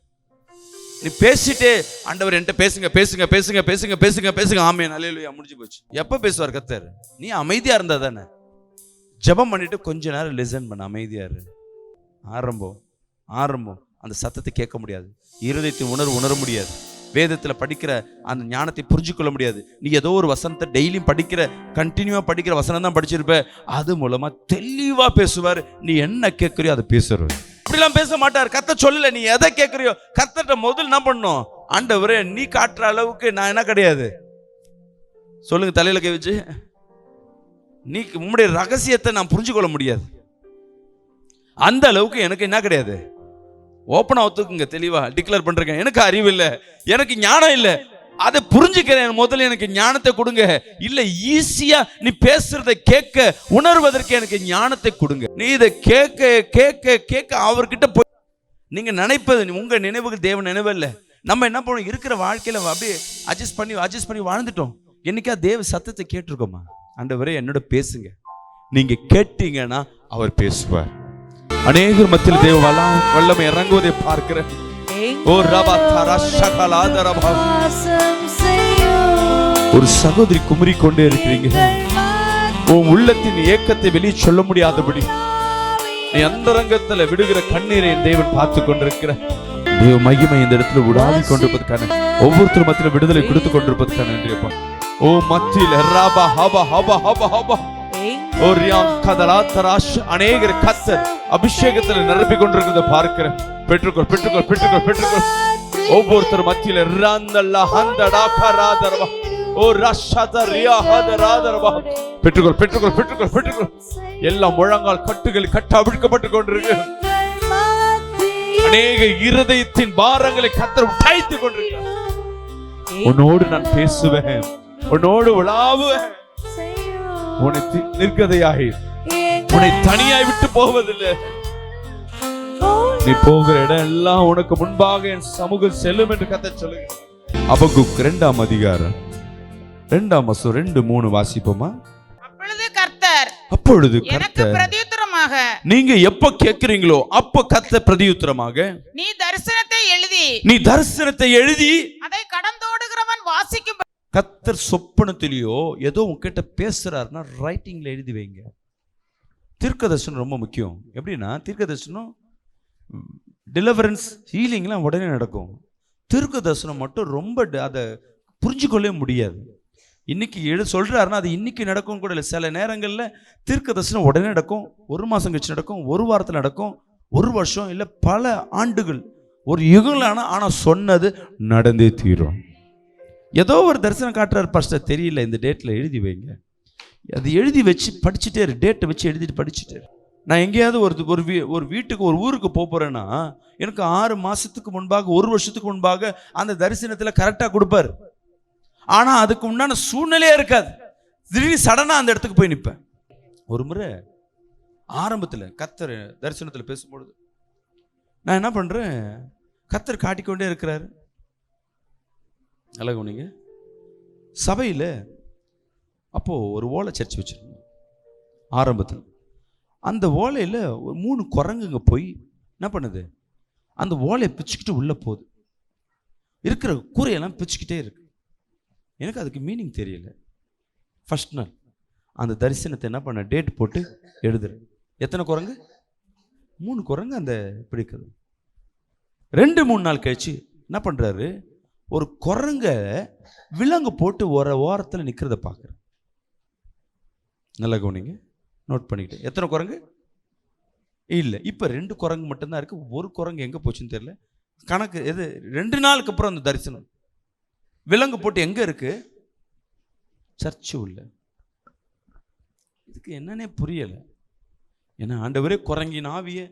நீ பேசிட்டே ஆண்டவர் என்கிட்ட பேசுங்க பேசுங்க பேசுங்க பேசுங்க பேசுங்க பேசுங்க, ஆமென் அல்லேலூயா, முடிஞ்சு போச்சு. எப்ப பேசுவார் கர்த்தர்? நீ அமைதியா இருந்தா தானே. ஜெபம் பண்ணிட்டு கொஞ்ச நேரம் லிசன் பண்ண, அமைதியா இரு. ஆரம்பம் அந்த சத்தத்தை கேட்க முடியாது, இருதயத்தை உணர முடியாது, வேதத்தில் படிக்கிற அந்த ஞானத்தை புரிஞ்சுக்கொள்ள முடியாது. நீ ஏதோ ஒரு வசனத்தை டெய்லியும் படிக்கிற, கண்டினியூவா படிக்கிற வசனம் தான் படிச்சிருப்ப, அது மூலமா தெளிவா பேசுவார். நீ என்ன கேட்கறியோ அதை பேசுறாரு. அப்படிலாம் பேச மாட்டார். கர்த்தர் சொல்லல, நீ எதை கேட்கறியோ கர்த்தர்ட்ட முதல்ல என்ன பண்ணும்? ஆண்டவரே நீ காட்டுற அளவுக்கு நான் என்ன கிடையாது, சொல்லுங்க தலையில கை வச்சு. நீ உம்முடைய ரகசியத்தை நான் புரிஞ்சுக்கொள்ள முடியாது, அந்த அளவுக்கு எனக்கு என்ன கிடையாது. ஓப்பனா ஒத்துக்குங்க, தெளிவா டிக்ளேர் பண்றேன், எனக்கு அறிவு இல்லை, எனக்கு ஞானம் இல்லை, அதை புரிஞ்சுக்கிறேன், முதல்ல எனக்கு ஞானத்தை கொடுங்க. இல்ல ஈஸியா நீ பேசுறத கேட்க உணர்வதற்கு எனக்கு ஞானத்தை கொடுங்க. நீ இதை கேட்க கேட்க கேட்க அவர்கிட்ட போய் நீங்க நினைப்பது உங்க நினைவுகள் தேவன் நினைவு இல்லை. நம்ம என்ன பண்ணுவோம்? இருக்கிற வாழ்க்கையில அப்படியே அட்ஜஸ்ட் பண்ணி வாழ்ந்துட்டோம். என்னைக்கா தேவ சத்தத்தை கேட்டிருக்கோமா? ஆண்டவரே என்னோட பேசுங்க. நீங்க கேட்டீங்கன்னா அவர் பேசுவார். அநேகர் மத்தியில் தேவ வல்லமை இறங்குவதை பார்க்கிறேன். ஒரு சகோதரி குமரி கொண்டே இருக்கிறீங்க, உன் உள்ளத்தின் ஏக்கத்தை வெளியே சொல்ல முடியாதபடி நீ அந்தரங்கத்துல விடுகிற கண்ணீரை என் தேவன் பார்த்து கொண்டிருக்கிற தேவ மகிமை இந்த இடத்துல உடாவி கொண்டிருப்பதற்கான, ஒவ்வொருத்தரும் மத்தியில விடுதலை கொடுத்து கொண்டிருப்பதற்கான நன்றியப்பா. ஓ மத்தியில் அநேகர் கர்த்தர் அபிஷேகத்தில் நிரப்பி கொண்டிருக்கிறத பார்க்கிறேன். பெற்றுக்கொள் பெற்றுக்கொள் பெற்றுக்கொள் பெற்றுக்கொள். ஒவ்வொருத்தர் மத்தியில பெற்றுக்கொள் பெற்றுக்கொள் பெற்றுக்கொள் பெற்றுக்கொள். எல்லாம் முழங்கால் கட்டுகள் அவிழ்க்கப்பட்டு கொண்டிருக்கு. அநேக இருதயத்தின் பாரங்களை கர்த்தர் உடைத்துக் கொண்டிருக்கிறார். உன்னோடு நான் பேசுவேன், உன்னோடு உலாவுவேன், உன்னை நிர்கதையாகி உன்னை தனியாய் விட்டு போவதில்லை. நீ போகிற இடம் எல்லாம் உனக்கு முன்பாக என் சமூகம் செல்லும் என்று கர்த்தர் சொல்லுங்க. அபகுக் 2ஆம் அதிகாரம் 2ஆம் வசனம் 2-3 வாசிப்போமா? அப்பொழுது கர்த்தர் பிரதியுத்தரமாக, நீங்க எப்ப கேட்கிறீங்களோ அப்ப கர்த்தர் பிரதியுத்தரமாக, நீ தரிசனத்தை எழுதி அதை கடந்தோடுகிறவன் வாசிக்கும். கர்த்தர் சொப்பனத்திலேயோ ஏதோ உங்ககிட்ட பேசுறாருன்னா ரைட்டிங்ல எழுதி வைங்க. தீர்க்கதரிசனம் ரொம்ப முக்கியம். எப்படின்னா தீர்க்கதரிசனம் டெலிவரன்ஸ் ஹீலிங்லாம் உடனே நடக்கும். தீர்க்கதரிசனம் மட்டும் ரொம்ப அதை புரிஞ்சுக்கொள்ளவே முடியாது. இன்னைக்கு சொல்றாருன்னா அது இன்னைக்கு நடக்கும் கூட இல்லை. சில நேரங்களில் தீர்க்கதரிசனம் உடனே நடக்கும், 1 மாசம் கழிச்சு நடக்கும், 1 வாரத்தில் நடக்கும், 1 வருஷம் இல்லை பல ஆண்டுகள், ஒரு யுகங்களான ஆனா சொன்னது நடந்தே தீரும். ஏதோ ஒரு தரிசனம் காட்டுறாரு பாஸ்டர், தெரியல, இந்த டேட்ல எழுதி வைங்க. அது எழுதி வச்சு படிச்சுட்டே இரு, டேட்டை வச்சு எழுதிட்டு படிச்சுட்டே. நான் எங்கேயாவது ஒரு வீட்டுக்கு ஒரு ஊருக்கு போறேன்னா எனக்கு 6 மாசத்துக்கு முன்பாக 1 வருஷத்துக்கு முன்பாக அந்த தரிசனத்துல கரெக்டா கொடுப்பாரு. ஆனா அதுக்கு உண்டான சூழ்நிலையே இருக்காது. திடீர்னு சடனா அந்த இடத்துக்கு போய் நிற்பேன். ஒரு முறை ஆரம்பத்துல கர்த்தர் தரிசனத்துல பேசும்பொழுது நான் என்ன பண்றேன், கர்த்தர் காட்டிக்கொண்டே இருக்கிறாரு. அழகு நீங்க சபையில் அப்போ ஒரு ஓலை சர்ச் வச்சிருந்தோம் ஆரம்பத்தில். அந்த ஓலையில் ஒரு 3 குரங்குங்க போய் என்ன பண்ணுது, அந்த ஓலையை பிச்சுக்கிட்டு உள்ள போகுது. இருக்கிற கூரையெல்லாம் பிச்சுக்கிட்டே இருக்கு. எனக்கு அதுக்கு மீனிங் தெரியல. ஃபர்ஸ்ட் நாள் அந்த தரிசனத்தை என்ன பண்ண, டேட் போட்டு எழுதுறேன். எத்தனை குரங்கு? 3 குரங்கு அந்த பிடிக்குது. 2-3 நாள் கழிச்சு என்ன பண்றாரு, ஒரு குரங்க விலங்கு போட்டு ஓரத்தில் நிற்கிறத பார்க்குறேன். நல்லா கவனிங்க, நோட் பண்ணிக்கிட்டேன். எத்தனை குரங்கு? இல்லை, இப்போ 2 குரங்கு மட்டும்தான் இருக்கு. ஒரு குரங்கு எங்கே போச்சுன்னு தெரியல. கணக்கு எது 2 நாளுக்கு அப்புறம் அந்த தரிசனம் விலங்கு போட்டு எங்கே இருக்கு? சர்ச்சு உள்ள. இதுக்கு என்னன்னே புரியலை. ஏன்னா ஆண்டவரே குரங்கின் ஆவியே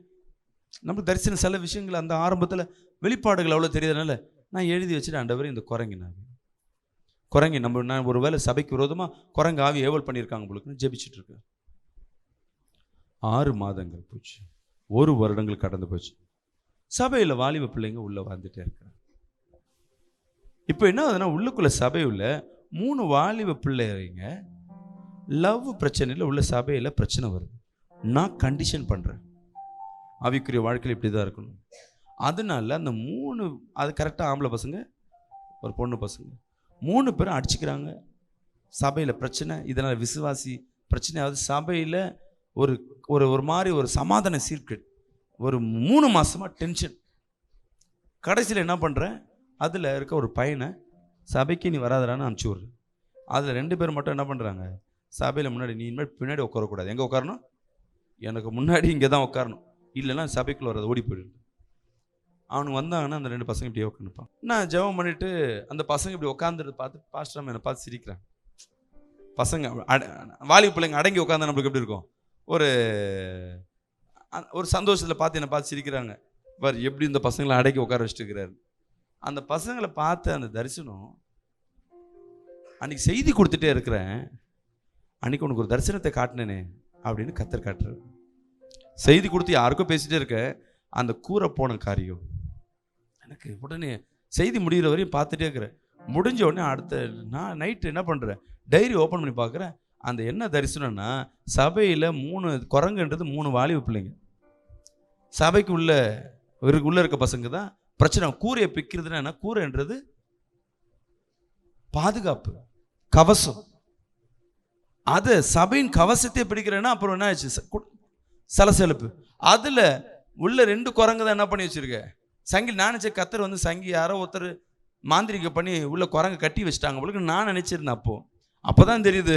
நமக்கு தரிசனம் சில விஷயங்கள் அந்த ஆரம்பத்தில் வெளிப்பாடுகள் அவ்வளோ தெரியாதனால நான் எழுதி வச்சுட்டு, ஆண்டவரே இந்த குரங்கின் ஆவி, குரங்கி நான் ஒரு வேளை சபைக்கு விரோதமாக குரங்கு ஆவி ஏவல் பண்ணியிருக்காங்க உங்களுக்கு ஜெபிச்சுட்டு இருக்கேன். 6 மாதங்கள் போச்சு, 1 வருடங்கள் கடந்து போச்சு. சபையில் வாலிப பிள்ளைங்க உள்ள வந்துட்டே இருக்கிறாங்க. இப்போ என்ன ஆகுதுன்னா, உள்ளுக்குள்ள சபை உள்ள 3 வாலிப பிள்ளைங்க லவ் பிரச்சனையில் உள்ள சபையில் பிரச்சனை வருது. நான் கண்டிஷன் பண்ணுறேன், ஆவிக்குரிய வாழ்க்கையில் இப்படி தான் இருக்கணும். அதனால அந்த 3 அது கரெக்டாக ஆம்பளை பசங்க ஒரு பொண்ணு பசங்க 3 பேரும் அடிச்சுக்கிறாங்க. சபையில் பிரச்சனை. இதனால் விசுவாசி பிரச்சனையாவது சபையில் ஒரு ஒரு ஒரு மாதிரி ஒரு சமாதான சீர்கேடு. ஒரு 3 மாசமா டென்ஷன். கடைசியில் என்ன பண்ணுறேன், அதில் இருக்க ஒரு பையனை சபைக்கு நீ வராதரான்னு அனுப்பிச்சி விட்றேன். அதில் 2 பேர் மட்டும் என்ன பண்ணுறாங்க, சபையில் முன்னாடி நீ இனிமேல் பின்னாடி உட்காரக்கூடாது. எங்கே உட்காரணும்? எனக்கு முன்னாடி இங்கே தான் உட்காரணும், இல்லைன்னா சபைக்குள்ள வர்றது ஓடி போயிடுது. அவனுக்கு வந்தாங்கன்னா அந்த 2 பசங்க இப்படியே உட்காந்துப்பான். நான் ஜெபம் பண்ணிட்டு அந்த பசங்க இப்படி உட்காந்துட்டு பார்த்து பாஸ்டர் என்னை பார்த்து சிரிக்கிறேன். பசங்க வாலிப பிள்ளைங்க அடங்கி உட்காந்தா நம்மளுக்கு எப்படி இருக்கும்? ஒரு சந்தோஷத்தில் பார்த்து என்னை பார்த்து சிரிக்கிறாங்க. பார் எப்படி இந்த பசங்களை அடக்கி உட்கார வச்சுட்டு இருக்கிறாரு. அந்த பசங்களை பார்த்து அந்த தரிசனம், அன்னைக்கு செய்தி கொடுத்துட்டே இருக்கிறேன், அன்னைக்கு உனக்கு ஒரு தரிசனத்தை காட்டினேனே அப்படின்னு கத்தர் காட்டுறாரு. செய்தி கொடுத்து யாருக்கும் பேசிட்டே இருக்க, அந்த கூரை போன காரியம் எனக்கு உடனே செய்தி முடிகிற வரையும் பார்த்துட்டே இருக்கிறேன். முடிஞ்ச உடனே அடுத்த நான் நைட்டு என்ன பண்ணுறேன், டைரி ஓப்பன் பண்ணி பார்க்குறேன். அந்த என்ன தரிசனம்னா, சபையில் 3 குரங்குன்றது 3 வாலிப பிள்ளைங்க. சபைக்கு உள்ள இருக்க பசங்க தான் பிரச்சனை. கூரையை பிக்கிறதுனா என்ன? கூரைன்றது பாதுகாப்பு, கவசம். அது சபையின் கவசத்தை பிடிக்கிறேன்னா அப்புறம் என்ன ஆச்சு, சலசலப்பு. அதில் உள்ள 2 குரங்கு தான் என்ன பண்ணி வச்சிருக்க, சங்கி. நான் நினச்ச கத்தர் வந்து சங்கி யாரோ ஒருத்தர் மாந்திரிக பண்ணி உள்ள குரங்கு கட்டி வச்சுட்டாங்க உங்களுக்கு நான் நினச்சிருந்தேன். அப்போ தான் தெரியுது,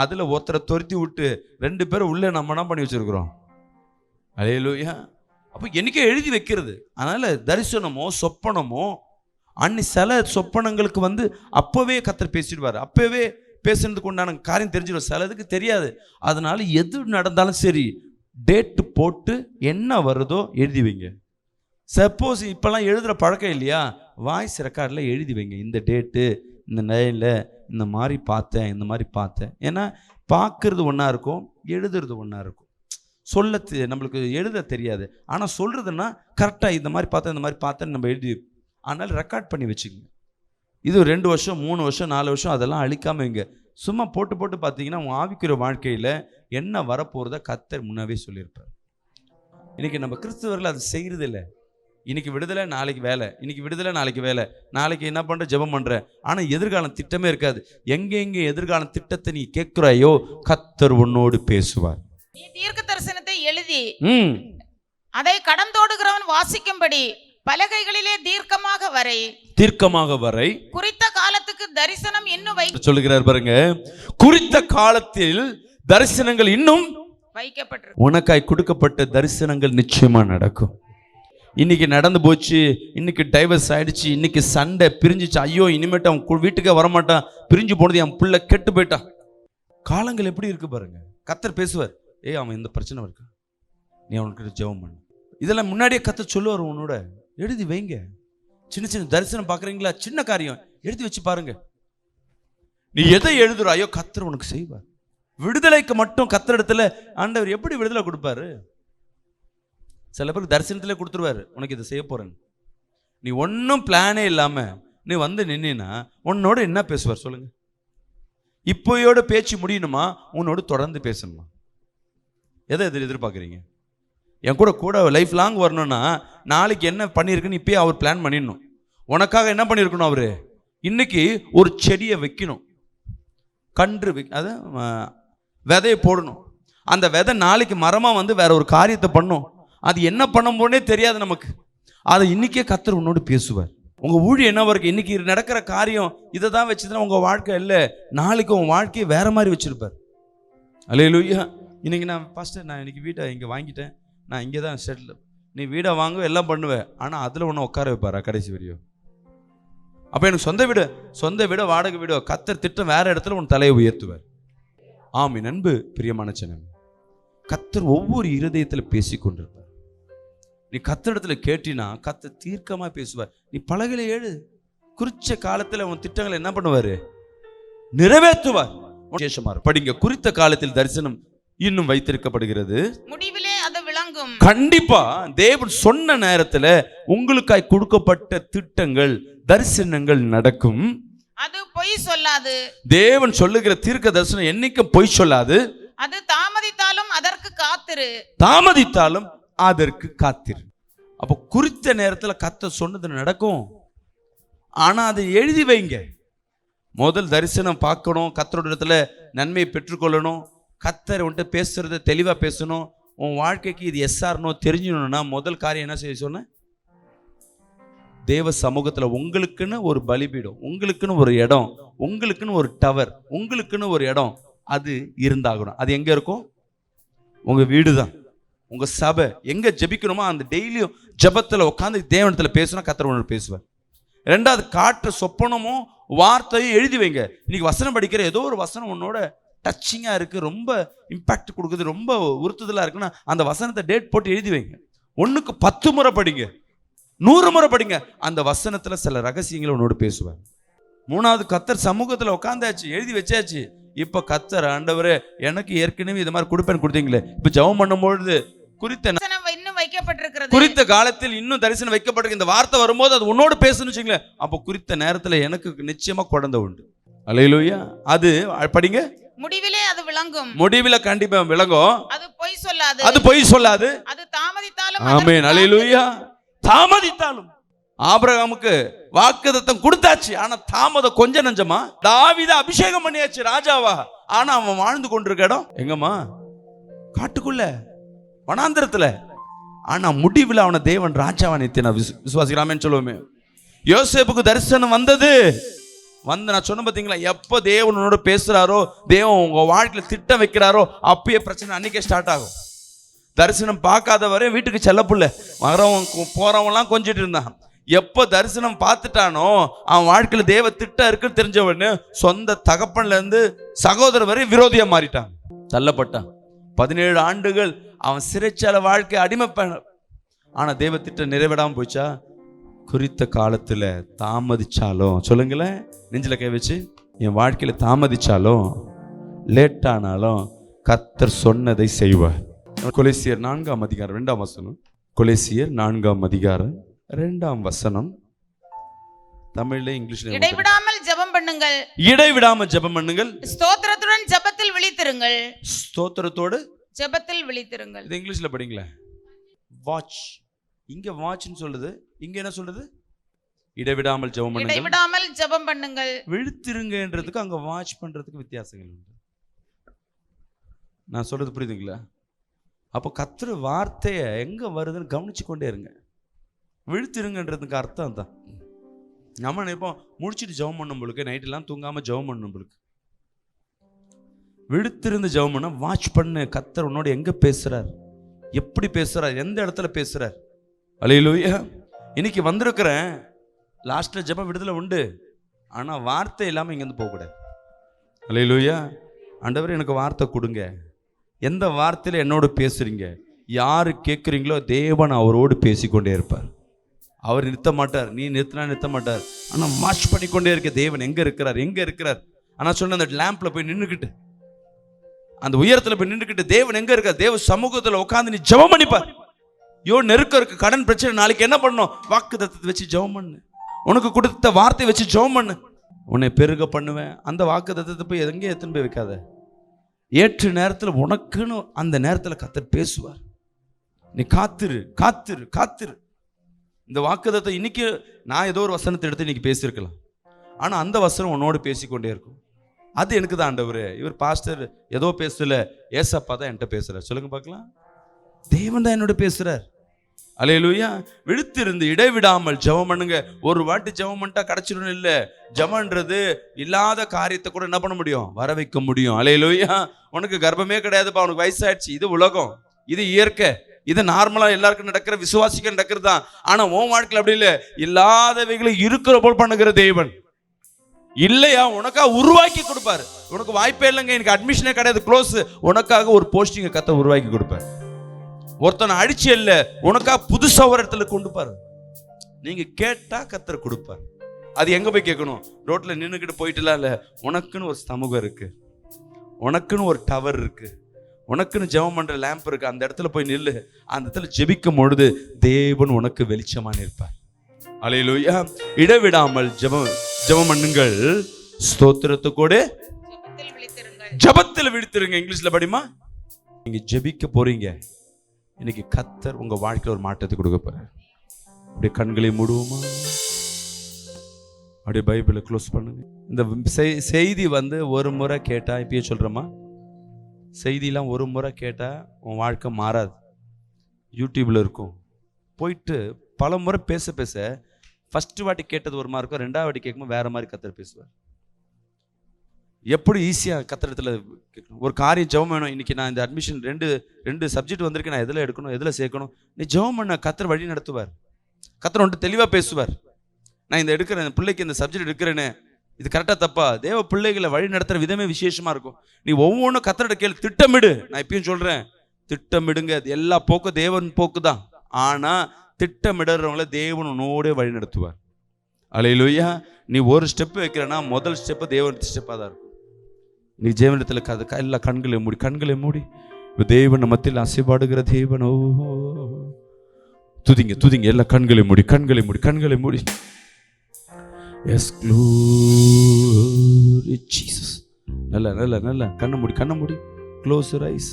அதில் ஒருத்தரை துரத்தி விட்டு 2 பேரும் உள்ளே நம்ம என்ன பண்ணி வச்சுருக்குறோம். அல்லேலூயா. அப்போ எனக்கே எழுதி வைக்கிறது. அதனால் தரிசனமோ சொப்பனமோ அன்னி சில சொப்பனங்களுக்கு வந்து அப்போவே கத்தர் பேசிடுவார். அப்போவே பேசுறதுக்கு உண்டான காரியம் தெரிஞ்சிடும். சிலதுக்கு தெரியாது. அதனால எது நடந்தாலும் சரி டேட்டு போட்டு என்ன வருதோ எழுதி வைங்க. சப்போஸ் இப்போல்லாம் எழுதுகிற பழக்கம் இல்லையா, வாய்ஸ் ரெக்கார்டில் எழுதி வைங்க. இந்த டேட்டு, இந்த நேரில் இந்த மாதிரி பார்த்தேன். ஏன்னா பார்க்கறது ஒன்றா இருக்கும், எழுதுறது ஒன்றா இருக்கும். நம்மளுக்கு எழுத தெரியாது, ஆனால் சொல்கிறதுனா கரெக்டாக இந்த மாதிரி பார்த்தேன்னு நம்ம எழுதி. அதனால் ரெக்கார்ட் பண்ணி வச்சுக்கோங்க. இது 2 வருஷம் 3 வருஷம் 4 வருஷம் அதெல்லாம் அழிக்காமல் வைங்க. சும்மா போட்டு பார்த்தீங்கன்னா உங்கள் ஆவிக்குரிய வாழ்க்கையில் என்ன வரப்போகிறத கத்தர் முன்னாவே சொல்லியிருப்பார். இன்றைக்கி நம்ம கிறிஸ்தவர்கள் அது செய்கிறது இல்லை. இன்னைக்கு விடுதலை நாளைக்கு வேலை, இன்னைக்கு விடுதலை நாளைக்கு வேலை, நாளைக்கு என்ன பண்ணுற ஜெபம் பண்ணுற, ஆனால் எதிர்காலம் திட்டமே இருக்காது. எங்கெங்கே எதிர்கால திட்டத்தை நீ கேட்குறாயோ கத்தர் உன்னோடு பேசுவார். நீ தீர்க்க தரிசனத்தை எழுதி அதை கடந்தோடுகிறவன் வாசிக்கும்படி பலகைகளிலே தீர்க்கமாக வரை குறித்த காலத்துக்கு தரிசனம் இன்னும் சொல்லுகிறார் பாருங்க. குறித்த காலத்தில் தரிசனங்கள் இன்னும் வைக்கப்பட்டிருக்கு. உனக்காய் கொடுக்கப்பட்ட தரிசனங்கள் நிச்சயமா நடக்கும். இன்னைக்கு நடந்து போச்சு, இன்னைக்கு டைவர்ஸ் ஆயிடுச்சு, இன்னைக்கு சண்டை பிரிஞ்சிச்சு, ஐயோ இனிமேட்டு அவன் வீட்டுக்கே வரமாட்டான், பிரிஞ்சு போனது என் பிள்ளை கெட்டு போயிட்டான். காலங்கள் எப்படி இருக்கு பாருங்க. கத்தர் பேசுவார், அவன் இந்த பிரச்சனை இருக்கு, நீ அவனுக்கு ஜெபம் பண்ணு. இதெல்லாம் முன்னாடியே கத்தர் சொல்லுவார். உன்னோட எழுதி வைங்க. சின்ன தரிசனம் பார்க்குறீங்களா, சின்ன காரியம் எழுதி வச்சு பாருங்க. நீ எதை எழுதுறாயோ கத்தர் உனக்கு செய்வார். விடுதலைக்கு மட்டும் கத்தர் இடத்துல ஆண்டவர் எப்படி விடுதலை கொடுப்பாரு? சில பேருக்கு தரிசனத்திலே கொடுத்துருவாரு, உனக்கு இதை செய்ய போறேன்னு. நீ ஒன்றும் பிளானே இல்லாம நீ வந்து நின்னா உன்னோட என்ன பேசுவார் சொல்லுங்க? இப்போயோட பேச்சு முடியணுமா, உன்னோடு தொடர்ந்து பேசணுமா? எதை எதிர்பார்க்குறீங்க? என் கூட லைஃப் லாங் வரணும்னா நாளைக்கு என்ன பண்ணியிருக்குன்னு இப்பயே அவர் பிளான் பண்ணிடணும். உனக்காக என்ன பண்ணியிருக்கணும்? அவரு இன்னைக்கு ஒரு செடியை வைக்கணும், கன்று அதை விதையை போடணும். அந்த விதை நாளைக்கு மரமா வந்து வேற ஒரு காரியத்தை பண்ணும். அது என்ன பண்ண போனே தெரியாது நமக்கு. அதை இன்னைக்கே கர்த்தர் உன்னோடு பேசுவார். உங்க ஊழியம் என்னவா இருக்கு, இன்னைக்கு நடக்கிற காரியம் இதை தான் வச்சுதான் உங்க வாழ்க்கை இல்லை, நாளைக்கு உங்க வாழ்க்கையை வேற மாதிரி வச்சிருப்பார். அல்லேலூயா. இன்னைக்கு நான் பாஸ்டர், நான் இன்னைக்கு வீட்டை இங்கே வாங்கிட்டேன், நான் இங்கே தான் செட்டில். நீ வீடை வாங்க எல்லாம் பண்ணுவேன், ஆனால் அதில் ஒன்று உட்கார வைப்பாரா கடைசி வரையும்? அப்போ எனக்கு சொந்த வீடு வாடகை வீடு, கர்த்தர் திட்டம் வேற இடத்துல உன் தலையை உயர்த்துவார். ஆமீன். அன்பு பிரியமான ஜனமே, கர்த்தர் ஒவ்வொரு இருதயத்தில் பேசி கொண்டிருப்பார். நீ கர்த்தரிடத்துல கேட்டினா கர்த்தர் தீர்க்கமா பேசுவார். நீ பலகையில எழு, குறிச்ச காலத்துல உன் திட்டங்களை என்ன பண்ணுவாரு, நிறைவேற்றுவார். படிங்க, குறித்த காலத்தில் தரிசனம் இன்னும் வைத்திருக்கப்படுகிறது, முடிவிலே அது விளங்கும். கண்டிப்பா தேவன் சொன்ன நேரத்துல உங்களுக்காய் கொடுக்கப்பட்ட திட்டங்கள் தரிசனங்கள் நடக்கும். அது பொய் சொல்லாது. தேவன் சொல்லுகிற தீர்க்க தரிசனம் என்னைக்கும் பொய் சொல்லாது. அது தாமதித்தாலும் அதற்கு காத்திரு, தாமதித்தாலும் அதற்கு காத்திரு. அப்போ குறித்த நேரத்துல கர்த்தர் சொன்னது நடக்கும். ஆனா அதை எழுதி வைங்க. முதல் தரிசனம் பார்க்கணும், கர்த்தரோட இடத்துல நன்மையை பெற்றுக்கொள்ளணும், கர்த்தர் உன்கிட்ட பேசுறத தெளிவா பேசணும். உன் வாழ்க்கைக்கு இது எஸ்ஆர்னோ தெரிஞ்சுக்கணும்னா முதல் காரியம் என்ன செய்ய சொன்ன, தேவ சமூகத்துல உங்களுக்குன்னு ஒரு பலிபீடம், உங்களுக்குன்னு ஒரு இடம், உங்களுக்குன்னு ஒரு டவர், உங்களுக்குன்னு ஒரு இடம் அது இருந்தாகணும். அது எங்க இருக்கும்? உங்க வீடு தான், உங்க சபை. எங்க ஜெபிக்கணுமோ அந்த டெய்லியும் ஜெபத்துல உட்காந்து தேவனத்துல பேசுனா கர்த்தர் உன்னோட பேசுவார். ரெண்டாவது, காற்று சொப்பனமும் வார்த்தையும் எழுதி வைங்க. இன்னைக்கு வசனம் படிக்கிற ஏதோ ஒரு வசனம் உன்னோட டச்சிங்கா இருக்கு, ரொம்ப இம்பாக்ட் கொடுக்குது, ரொம்ப உறுத்துதலா இருக்குன்னா அந்த வசனத்தை டேட் போட்டு எழுதி வைங்க. 1க்கு 10 முறை படிங்க, 100 முறை படிங்க. அந்த வசனத்துல சில ரகசியங்களை உன்னோட பேசுவார். 3வது, கர்த்தர் சமூகத்துல உட்காந்தாச்சு, எழுதி வச்சாச்சு. இப்ப கர்த்தர், ஆண்டவரே எனக்கு ஏற்கனவே இது மாதிரி கொடுப்பேன்னு கொடுத்தீங்களே, இப்ப ஜெபம் பண்ணும்பொழுது குறித்த காலத்தில் இன்னும் தரிசனம் வைக்கப்பட்டிருக்கு, இந்த வார்த்தை வரும்போது அது உன்னோடு பேசணும் வச்சுங்களேன். அப்போ குறித்த நேரத்துல எனக்கு நிச்சயமா குழந்தை உண்டு. அல்லேலூயா. அது படிங்க, முடிவிலே அது விளங்கும். முடிவில கண்டிப்பா விளங்கும். அது பொய் சொல்லாது, அது பொய் சொல்லாது. அது தாமதித்தாலும். ஆமென். அல்லேலூயா. தாமதித்தாலும். ஆபிரகாமுக்கு வாக்குத்தத்தம் கொடுத்தாச்சு, ஆனா தாமதம் கொஞ்சம் நஞ்சமா. தாவீதை அபிஷேகம் பண்ணியாச்சு ராஜாவா, ஆனா அவன் வாழ்ந்து கொண்டிருக்க இடம் எங்கம்மா? காட்டுக்குள்ள, வனாந்திரத்துல. ஆனா முடிவில் அவனை தேவன் ராஜாவா நிறுத்தினார். விசுவாசிக்கலாமேன்னு சொல்லுவோமே. யோசேப்புக்கு தரிசனம் வந்தது, நான் சொன்ன பாத்தீங்களா, எப்ப தேவனோட பேசுறாரோ, தேவன் உங்க வாழ்க்கையில திட்டம் வைக்கிறாரோ, அப்பயே பிரச்சனை அன்னைக்கே ஸ்டார்ட் ஆகும். தரிசனம் பார்க்காத வரை வீட்டுக்கு செல்லப்புள்ள வரவன் போறவன்லாம் கொஞ்சிட்டு இருந்தான். எப்போ தரிசனம் பார்த்துட்டானோ அவன் வாழ்க்கையில தேவ திட்டம் இருக்குன்னு தெரிஞ்சவன்னு சொந்த தகப்பன்ல இருந்து சகோதரர் வரை விரோதியா மாறிட்டான், தள்ளப்பட்டான். 17 ஆண்டுகள் அவன் சிறைச்சால வாழ்க்கை அடிமைப்பான. ஆனா தேவ திட்டம் நிறைவேடாம போச்சா? குறித்த காலத்துல தாமதிச்சாலும், சொல்லுங்களேன் நெஞ்சில கை வச்சு, என் வாழ்க்கையில தாமதிச்சாலும் லேட்டானாலும் கர்த்தர் சொன்னதை செய்வார். கொலேசியர் 4ஆம் அதிகாரம் 2ஆம் வசனம். கொலேசியர் 4ஆம் அதிகாரம் 2ஆம் வசனம். தமிழ்ல இங்கிலீஷ்ல. இடைவிடாமல் ஜெபம் பண்ணுங்கள், இடைவிடாமல் ஜெபம் பண்ணுங்கள், ஸ்தோத்திரத்துடன் ஜெபத்தில் விழித்திருங்கள், ஸ்தோத்திரத்தோடு ஜெபத்தில் விழித்திருங்கள். இது இங்கிலீஷ்ல படிங்களே. வாட்ச். இங்க வாட்ச்னு சொல்லுது, இங்க என்ன சொல்லுது? இடைவிடாமல் ஜெபம் பண்ணுங்கள், இடைவிடாமல் ஜெபம் பண்ணுங்கள். விழித்திருங்கன்றதுக்கு அங்க வாட்ச் பண்றதுக்கு வித்தியாசங்கள் உண்டு. நான் சொல்றது புரியுதுங்களா? அப்போ கர்த்தர் வார்த்தையை எங்க வருதுன்னு கவனிச்சு கொண்டே இருங்க. விழுத்திருங்கன்றதுக்கு அர்த்தம் தான். நம்ம நினைப்போம் முடிச்சுட்டு ஜெபம் பண்ணும்போது நைட்டெல்லாம் தூங்காம ஜெபம் பண்ணும்போது. விழுத்திருந்து ஜெபம் பண்ண வாட்ச் பண்ணு, கர்த்தர் உன்னோட எங்க பேசுறார், எப்படி பேசுறார், எந்த இடத்துல பேசுறார். அல்லேலூயா. இன்னைக்கு வந்திருக்கிறேன், லாஸ்ட்ல ஜெபம் விடுதலை உண்டு, ஆனா வார்த்தை இல்லாம இங்க இருந்து போக கூடாது. அல்லேலூயா. ஆண்டவரே எனக்கு வார்த்தை கொடுங்க, எந்த வார்த்தையில என்னோடு பேசுறீங்க, யாரு கேட்குறீங்களோ தேவன் அவரோடு பேசிக்கொண்டே இருப்பார். அவர் நிறுத்த மாட்டார், நீ நிறுத்தினா நிறுத்த மாட்டார். ஆனா வாட்ச் பண்ணிக்கொண்டே இருக்க, தேவன் எங்க இருக்கிறார், எங்க இருக்கிறார். ஆனா சொன்ன அந்த லேம்ப்ல போய் நின்றுக்கிட்டு, அந்த உயரத்துல போய் நின்றுக்கிட்டு தேவன் எங்க இருக்கார், தேவ சமூகத்துல உட்காந்து நீ ஜெபம் பண்ணிப்பார். நெருக்கம் இருக்கு, கடன் பிரச்சனை, நாளைக்கு என்ன பண்ணணும், வாக்குத்தத்தத்தை வச்சு ஜெபம் பண்ணு, உனக்கு கொடுத்த வார்த்தை வச்சு ஜெபம் பண்ணு, உன்னை பெருக பண்ணுவேன். அந்த வாக்குத்தத்தத்தை போய் எங்கே எத்தனை போய் வைக்காத. ஏற்ற நேரத்தில் உனக்குன்னு அந்த நேரத்தில் கர்த்தர் பேசுவார். நீ காத்திரு, காத்திரு, காத்திரு. இந்த வாக்குத்தத்தம் இன்னைக்கு நான் ஏதோ ஒரு வசனத்தை எடுத்து இன்னைக்கு பேசியிருக்கலாம், ஆனா அந்த வசனம் உன்னோடு பேசிக்கொண்டே இருக்கும். அது எனக்கு தான் ஆண்டவர். இவர் பாஸ்டர் ஏதோ பேசல, ஏசப்பா தான் என்கிட்ட பேசுறார். சொல்லுங்க பார்க்கலாம். தேவன் தான் என்னோட பேசுறார். அல்லேலூயா. விழுத்திருந்து இடைவிடாமல் ஜெபம் பண்ணுங்க. ஒரு வாட்டி ஜெபம் பண்ணிட்டா கிடைச்சிடும் இல்லை. ஜெபம்ன்றது இல்லாத காரியத்தை கூட என்ன பண்ண முடியும்? வர வைக்க முடியும். அல்லேலூயா. உனக்கு கர்ப்பமே கிடையாதுப்பா, உனக்கு வயசாயிடுச்சு. இது உலகம், இது இயற்கை, இது நார்மலா எல்லாருக்கும் நடக்கிற, விசுவாசிக்க நடக்கிறது தான். ஆனா உன் வாழ்க்கையில் அப்படி இல்லை. இல்லாதவைகளை இருக்கிற போல் பண்ணுகிற தேவன் இல்லையா? உனக்காக உருவாக்கி கொடுப்பாரு. உனக்கு வாய்ப்பே இல்லைங்க, எனக்கு அட்மிஷனே கிடையாது, க்ளோஸ், உனக்காக ஒரு போஸ்டிங்கை கத்த உருவாக்கி கொடுப்பாரு. ஒருத்தனை அடிச்சு இல்ல, உனக்காக புதுசா ஒரு இடத்துல கொண்டு பாரு. நீங்க கேட்டா கத்தர் கொடுப்பார். அது எங்க போய் கேட்கணும்? ரோட்ல நின்னுக்கிட்டு போயிட்டுலாம் இல்ல. உனக்குன்னு ஒரு சமூகம் இருக்கு, உனக்குன்னு ஒரு டவர் இருக்கு, உனக்குன்னு ஜெபம் பண்ற லேம்ப் இருக்கு. அந்த இடத்துல போய் நில்லு. அந்த இடத்துல ஜெபிக்கும் பொழுது தேவன் உனக்கு வெளிச்சமா நிற்பார். அல்லேலூயா. இடைவிடாமல் ஜெபம் பண்ணுங்கள், ஸ்தோத்திரத்தோடு ஜெபத்தில் விழித்திருங்க. இங்கிலீஷ்ல படிமா. நீங்க ஜெபிக்க போறீங்க. இன்னைக்கு கத்தர் உங்க வாழ்க்கையில் ஒரு மாற்றத்தை கொடுக்க போறார். அப்படியே கண்களை மூடுவோமா? அப்படியே பைபிளை க்ளோஸ் பண்ணுங்க. இந்த செய்தி ஒரு முறை கேட்டா, இப்பயே சொல்றோமா, செய்தியெல்லாம் ஒரு முறை கேட்டா உன் வாழ்க்கை மாறாது. யூடியூப்ல இருக்கும். போயிட்டு பல முறை பேச பேச ஃபர்ஸ்ட் வாட்டி கேட்டது ஒரு மாதிரி இருக்கும், ரெண்டாவது வாட்டி கேட்கும்போது வேற மாதிரி கத்தர் பேசுவார். எப்படி ஈஸியாக கத்திரத்தில் கேட்கணும். ஒரு காரியம் ஜெபம் வேணும். இன்னைக்கு நான் இந்த அட்மிஷன் ரெண்டு சப்ஜெக்ட் வந்திருக்கு, நான் எதில் எடுக்கணும், எதில் சேர்க்கணும், நீ ஜெபம் பண்ண கத்தர் வழி நடத்துவார். கத்தர் வந்துட்டு தெளிவாக பேசுவார். நான் இந்த எடுக்கிறேன், இந்த பிள்ளைக்கு இந்த சப்ஜெக்ட் எடுக்கிறேன்னு, இது கரெக்டாக தப்பா? தேவ பிள்ளைகளை வழி நடத்துகிற விதமே விசேஷமாக இருக்கும். நீ ஒவ்வொன்றும் கத்தரோட கேள்வி திட்டமிடு. நான் இப்பயும் சொல்கிறேன், திட்டமிடுங்க. எல்லா போக்கும் தேவன் போக்கு தான். ஆனால் திட்டமிடுறவங்கள தேவன் உன்னோட வழி நடத்துவார். அல்லேலூயா. நீ ஒரு ஸ்டெப் வைக்கிறேன்னா முதல் ஸ்டெப்பு தேவன் ஸ்டெப்பாக தான் இருக்கும். நீ ஜீவனத்தில் எல்லா கண்களை மூடி தேவன் மத்தியில் அசைபாடுகிற தேவனோ. துதிங்க எல்லா கண்களை மூடி. Yes, glory Jesus. நல்ல கண்ணை மூடி க்ளோஸ் யுவர் ஐஸ்.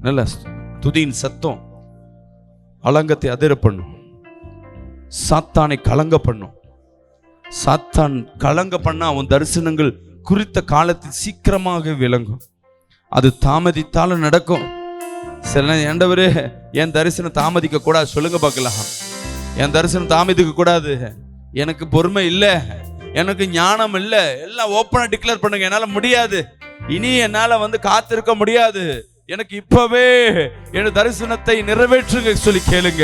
நல்ல துதியின் சத்தம் அலங்கத்தை அதிர பண்ணும். சாத்தானை கலங்க பண்ணும். சாத்தான் கலங்க பண்ணா அவன் தரிசனங்கள் குறித்த காலத்தில் சீக்கிரமாக விளங்கும். அது தாமதித்தாலும் நடக்கும். சில ஆண்டவரே என் தரிசனம் தாமதிக்க கூடாது சொல்லுங்க பார்க்கலாம். என் தரிசனம் தாமதிக்க கூடாது. எனக்கு பொறுமை இல்லை, எனக்கு ஞானம் இல்லை. எல்லாம் ஓப்பனா டிக்ளேர் பண்ணுங்க. என்னால முடியாது, இனி என்னால காத்திருக்க முடியாது, எனக்கு இப்பவே என் தரிசனத்தை நிறைவேற்றுங்க சொல்லி கேளுங்க.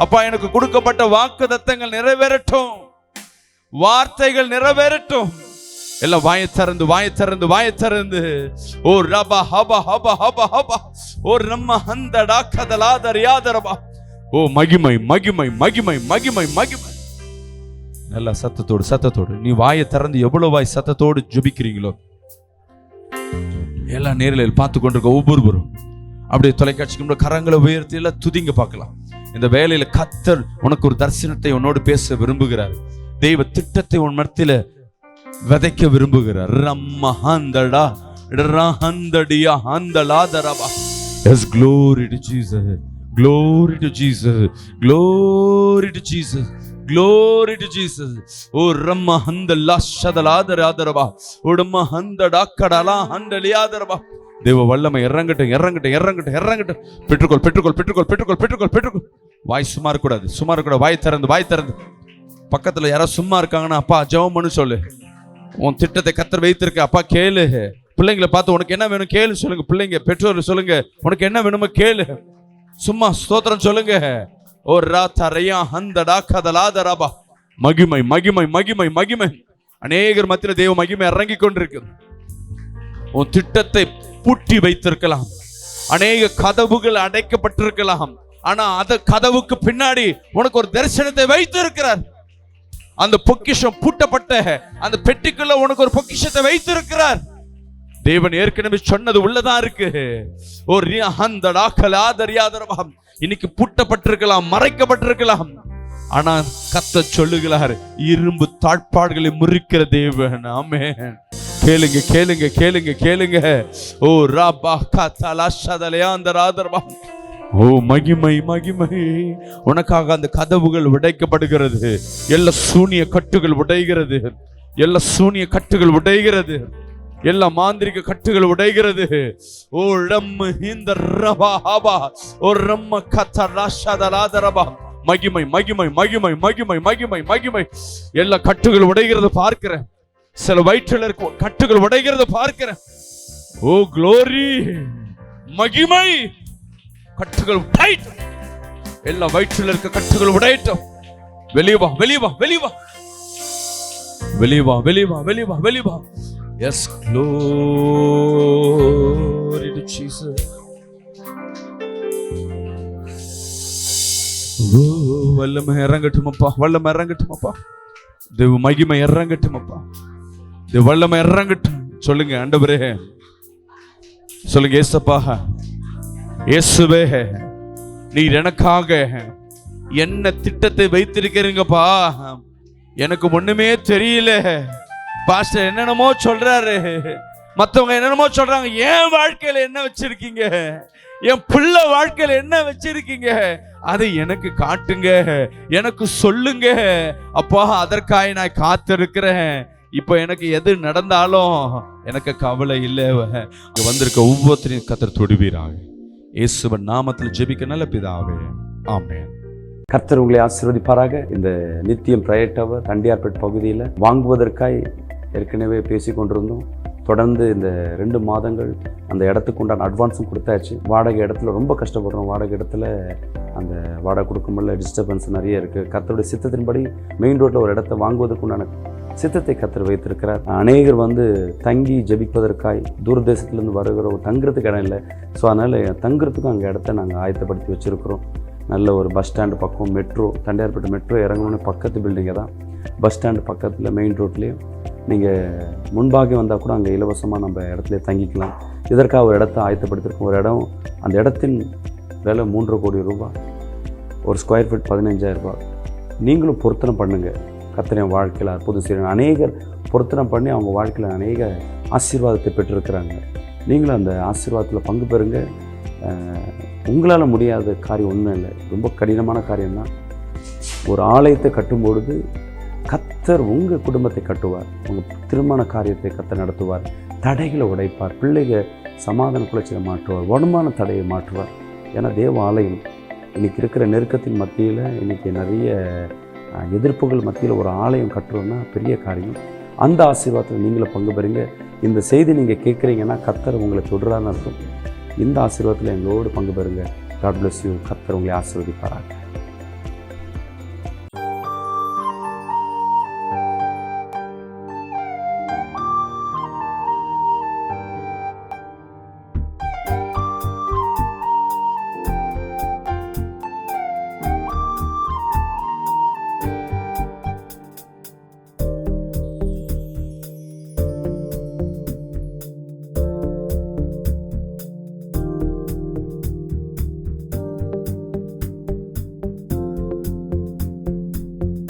அப்பா, எனக்கு கொடுக்கப்பட்ட வாக்குத்தத்தங்கள் நிறைவேறட்டும், வார்த்தைகள் நிறைவேறட்டும். எல்லாம் வாயை திறந்து ஓ ரபா ஹபா ஹபா ஹபா ஹபா ஓ நம்ம ஹந்தடா கதலாதரியாதரபா. ஓ மகிமை. நல்லா சத்தத்தோடு நீ வாயை திறந்து எவ்வளவு வாய் சத்தத்தோடு ஜெபிக்கிறீங்களோ எல்லா நேரில் பார்த்து கொண்டிருக்க ஒவ்வொருவரும் அப்படியே தொலைக்காட்சிக்கு கரங்களை உயர்த்தி எல்லாம் துதிங்க பார்க்கலாம். இந்த வேலையில கத்தர் உனக்கு ஒரு தரிசனத்தை உன்னோடு பேச விரும்புகிறார். தெய்வ திட்டத்தை உன் மத்தியில விதைக்க விரும்புகிறார். ரம்மஹந்தடா ரஹந்தடியா ஹந்தலாதரபா. Yes, glory to Jesus, glory to Jesus, glory to Jesus, glory to Jesus. ஓ ரம்மஹந்தலா ஷதலாதரபா உடம்ம ஹந்தடா கடலா ஹண்டலியாதரபா. தேவ வல்லமை இறங்கட்டும். பெற்றுக்கொள். வாய் சும்மா இருக்கக்கூடாது. வாய் திறந்து பக்கத்துல யாராவது சும்மா இருக்காங்கன்னா, அப்பா ஜெபம் பண்ணு சொல்லு. உன் திட்டத்தை கத்தர் வைத்திருக்க, அப்பா கேளு. பிள்ளைங்களை பார்த்து உனக்கு என்ன வேணும் கேளு சொல்லுங்க. பிள்ளைங்க பெற்றோர் சொல்லுங்க, உனக்கு என்ன வேணுமோ கேளு. சும்மா ஸ்தோத்திரம் சொல்லுங்க. ஓ ராதரையா ஹந்தடா கதலாதரபா. மகிமை. அநேகர் மத்தியில தேவ மகிமை இறங்கி கொண்டிருக்கு. உன் திட்டத்தை பூட்டி வைத்திருக்கலாம், அநேக கதவுகள் அடைக்கப்பட்டிருக்கலாம். ஆனா அந்த கதவுக்கு பின்னாடி உனக்கு ஒரு தரிசனத்தை வைத்திருக்கிறார். அந்த பொக்கிஷம் பூட்டப்பட்ட அந்த பெட்டிக்குள்ள உனக்கு ஒரு பொக்கிஷத்தை வைத்திருக்கிறார். தேவன் ஏற்கனவே சொன்னது உள்ளதா இருக்கு. இன்னைக்கு பூட்டப்பட்டிருக்கலாம், மறைக்கப்பட்டிருக்கலாம். ஆனா கத்த சொல்லுகிறார், இரும்பு தாழ்பாடுகளை முறிக்கிற தேவன். ஆமென். கேளுங்க. ஓ ராபா கதலா ஷதலயாந்தராதரபா. ஓ மகிமை. உனக்காக அந்த கதவுகள் உடைக்கப்படுகிறது. எல்லா சூனிய கட்டுகள் உடைகிறது. எல்லா சூனிய கட்டுகள் உடைகிறது, எல்லா மாந்திரிக கட்டுகள் உடைகிறது. ஓ ரம் இந்த ரபா ஹபா ஓ ரம்ம கத்த ராஷதலாதரபா. மகிமை மகிமை மகிமை மகிமை மகிமை மகிமை. எல்லா கட்டுகள் உடைகிறது பார்க்கிறேன். சில வயிற்றில் இருக்கும் கட்டுகள் உடைகிறது பார்க்கிறேன். ஓ க்ளோரி, மகிமை. கட்டுகள் உடையட்டும், எல்லா வயிற்றில் இருக்க கட்டுகள் உடையட்டும். வெளியே வா, வெளியே வா, வெளியே வா, வெளியே வா, வெளியே வா, வெளியே வா, வெளியே வா. Yes, glory to Jesus. ஓ வல்லமை இறங்கட்டும் அப்பா, வல்லமை இறங்கட்டும் அப்பா, தேவ மகிமை இறங்கட்டும் அப்பா, தேவ வல்லமை இறங்கட்டும். சொல்லுங்க ஆண்டவரே, சொல்லுங்க ஏசப்பா, இயேசுவே, நீர் எனக்காக என்ன திட்டத்தை வைத்திருக்கிறீங்கப்பா. எனக்கு ஒண்ணுமே தெரியல. பாஸ்டர் என்னென்னமோ சொல்றாரு, மத்தவங்க என்னென்னமோ சொல்றாங்க. என் வாழ்க்கையில என்ன வச்சிருக்கீங்க, என் பிள்ளை வாழ்க்கையில என்ன வச்சிருக்கீங்க, அதை எனக்கு காட்டுங்க, எனக்கு சொல்லுங்க அப்பா. அதற்காக நான் காத்திருக்கிறேன். இப்போ எனக்கு எது நடந்தாலும் எனக்கு கவலை இல்லை. வந்திருக்க ஒவ்வொருத்தரையும் கர்த்தர் தொடுவீராக. இயேசுவின் நாமத்தில் ஜெபிக்க நல்ல பிதாவே, ஆமென். கர்த்தர் உங்களை ஆசீர்வதிப்பாராக. இந்த நித்தியம் பிரயர் டவர் தண்டியார்பேட் பகுதியில் வாங்குவதற்காய் ஏற்கனவே பேசி கொண்டிருந்தோம். தொடர்ந்து இந்த 2 மாதங்கள் அந்த இடத்துக்கு உண்டான அட்வான்ஸும் கொடுத்தாச்சு. வாடகை இடத்துல ரொம்ப கஷ்டப்படுறோம். வாடகை இடத்துல அந்த வாடகை கொடுக்க முடியல, டிஸ்டர்பன்ஸ் நிறைய இருக்குது. கர்த்தருடைய சித்தத்தின்படி மெயின் ரோட்டில் ஒரு இடத்த வாங்குவதற்கு உண்டான சித்தத்தை கர்த்தர் வைத்திருக்கிறார். அநேகர் தங்கி ஜெபிப்பதற்காய் தூரதேசத்துலேருந்து வருகிற தங்குறதுக்கு இடம் இல்லை. ஸோ அதனால் தங்குறதுக்கும் அங்கே இடத்த நாங்கள் ஆயத்தப்படுத்தி வச்சுருக்கிறோம். நல்ல ஒரு பஸ் ஸ்டாண்டு பக்கம், மெட்ரோ தண்டையார்பேட்டை மெட்ரோ இறங்கணுன்னு பக்கத்து பில்டிங்கை தான். பஸ் ஸ்டாண்டு பக்கத்தில் மெயின் ரோட்லேயும் நீங்கள் முன்பாக வந்தால் கூட அங்கே இலவசமாக நம்ம இடத்துல தங்கிக்கலாம். இதற்காக ஒரு இடத்த ஆயத்தப்படுத்திருக்கோம். ஒரு இடம், அந்த இடத்தின் விலை 3.5 கோடி ரூபாய், ஒரு ஸ்கொயர் ஃபீட் 15,000 ரூபாய். நீங்களும் பொருத்தனை பண்ணுங்கள். கர்த்தர் வாழ்க்கையில் அற்புதம் செய்யணும். அநேகர் பொருத்தனை பண்ணி அவங்க வாழ்க்கையில் அநேக ஆசீர்வாதத்தை பெற்றிருக்கிறாங்க. நீங்களும் அந்த ஆசீர்வாதத்தில் பங்கு பெறுங்க. உங்களால் முடியாத காரியம் ஒன்றும் இல்லை, ரொம்ப கடினமான காரியம்தான். ஒரு ஆலயத்தை கட்டும்பொழுது கர்த்தர் உங்கள் குடும்பத்தை கட்டுவார், உங்கள் திருமண காரியத்தை கர்த்தர் நடத்துவார், தடைகளை உடைப்பார், பிள்ளைகள் சமாதான குலைச்சலை மாற்றுவார், வருமான தடையை மாற்றுவார். ஏன்னா தேவ ஆலயம் இன்றைக்கி இருக்கிற நெருக்கத்தின் மத்தியில், இன்றைக்கி நிறைய எதிர்ப்புகள் மத்தியில் ஒரு ஆலயம் கட்டுறோன்னா பெரிய காரியம். அந்த ஆசீர்வாதத்தில் நீங்களும் பங்கு பெறுங்க. இந்த செய்தி நீங்கள் கேட்குறீங்கன்னா கர்த்தர் உங்களை தொடுறான்னு அர்த்தம். இந்த ஆசீர்வாதத்தில் எங்களோடு பங்கு பெறுங்க. God bless you. கர்த்தர் உங்களை ஆசீர்வதிப்பாராக.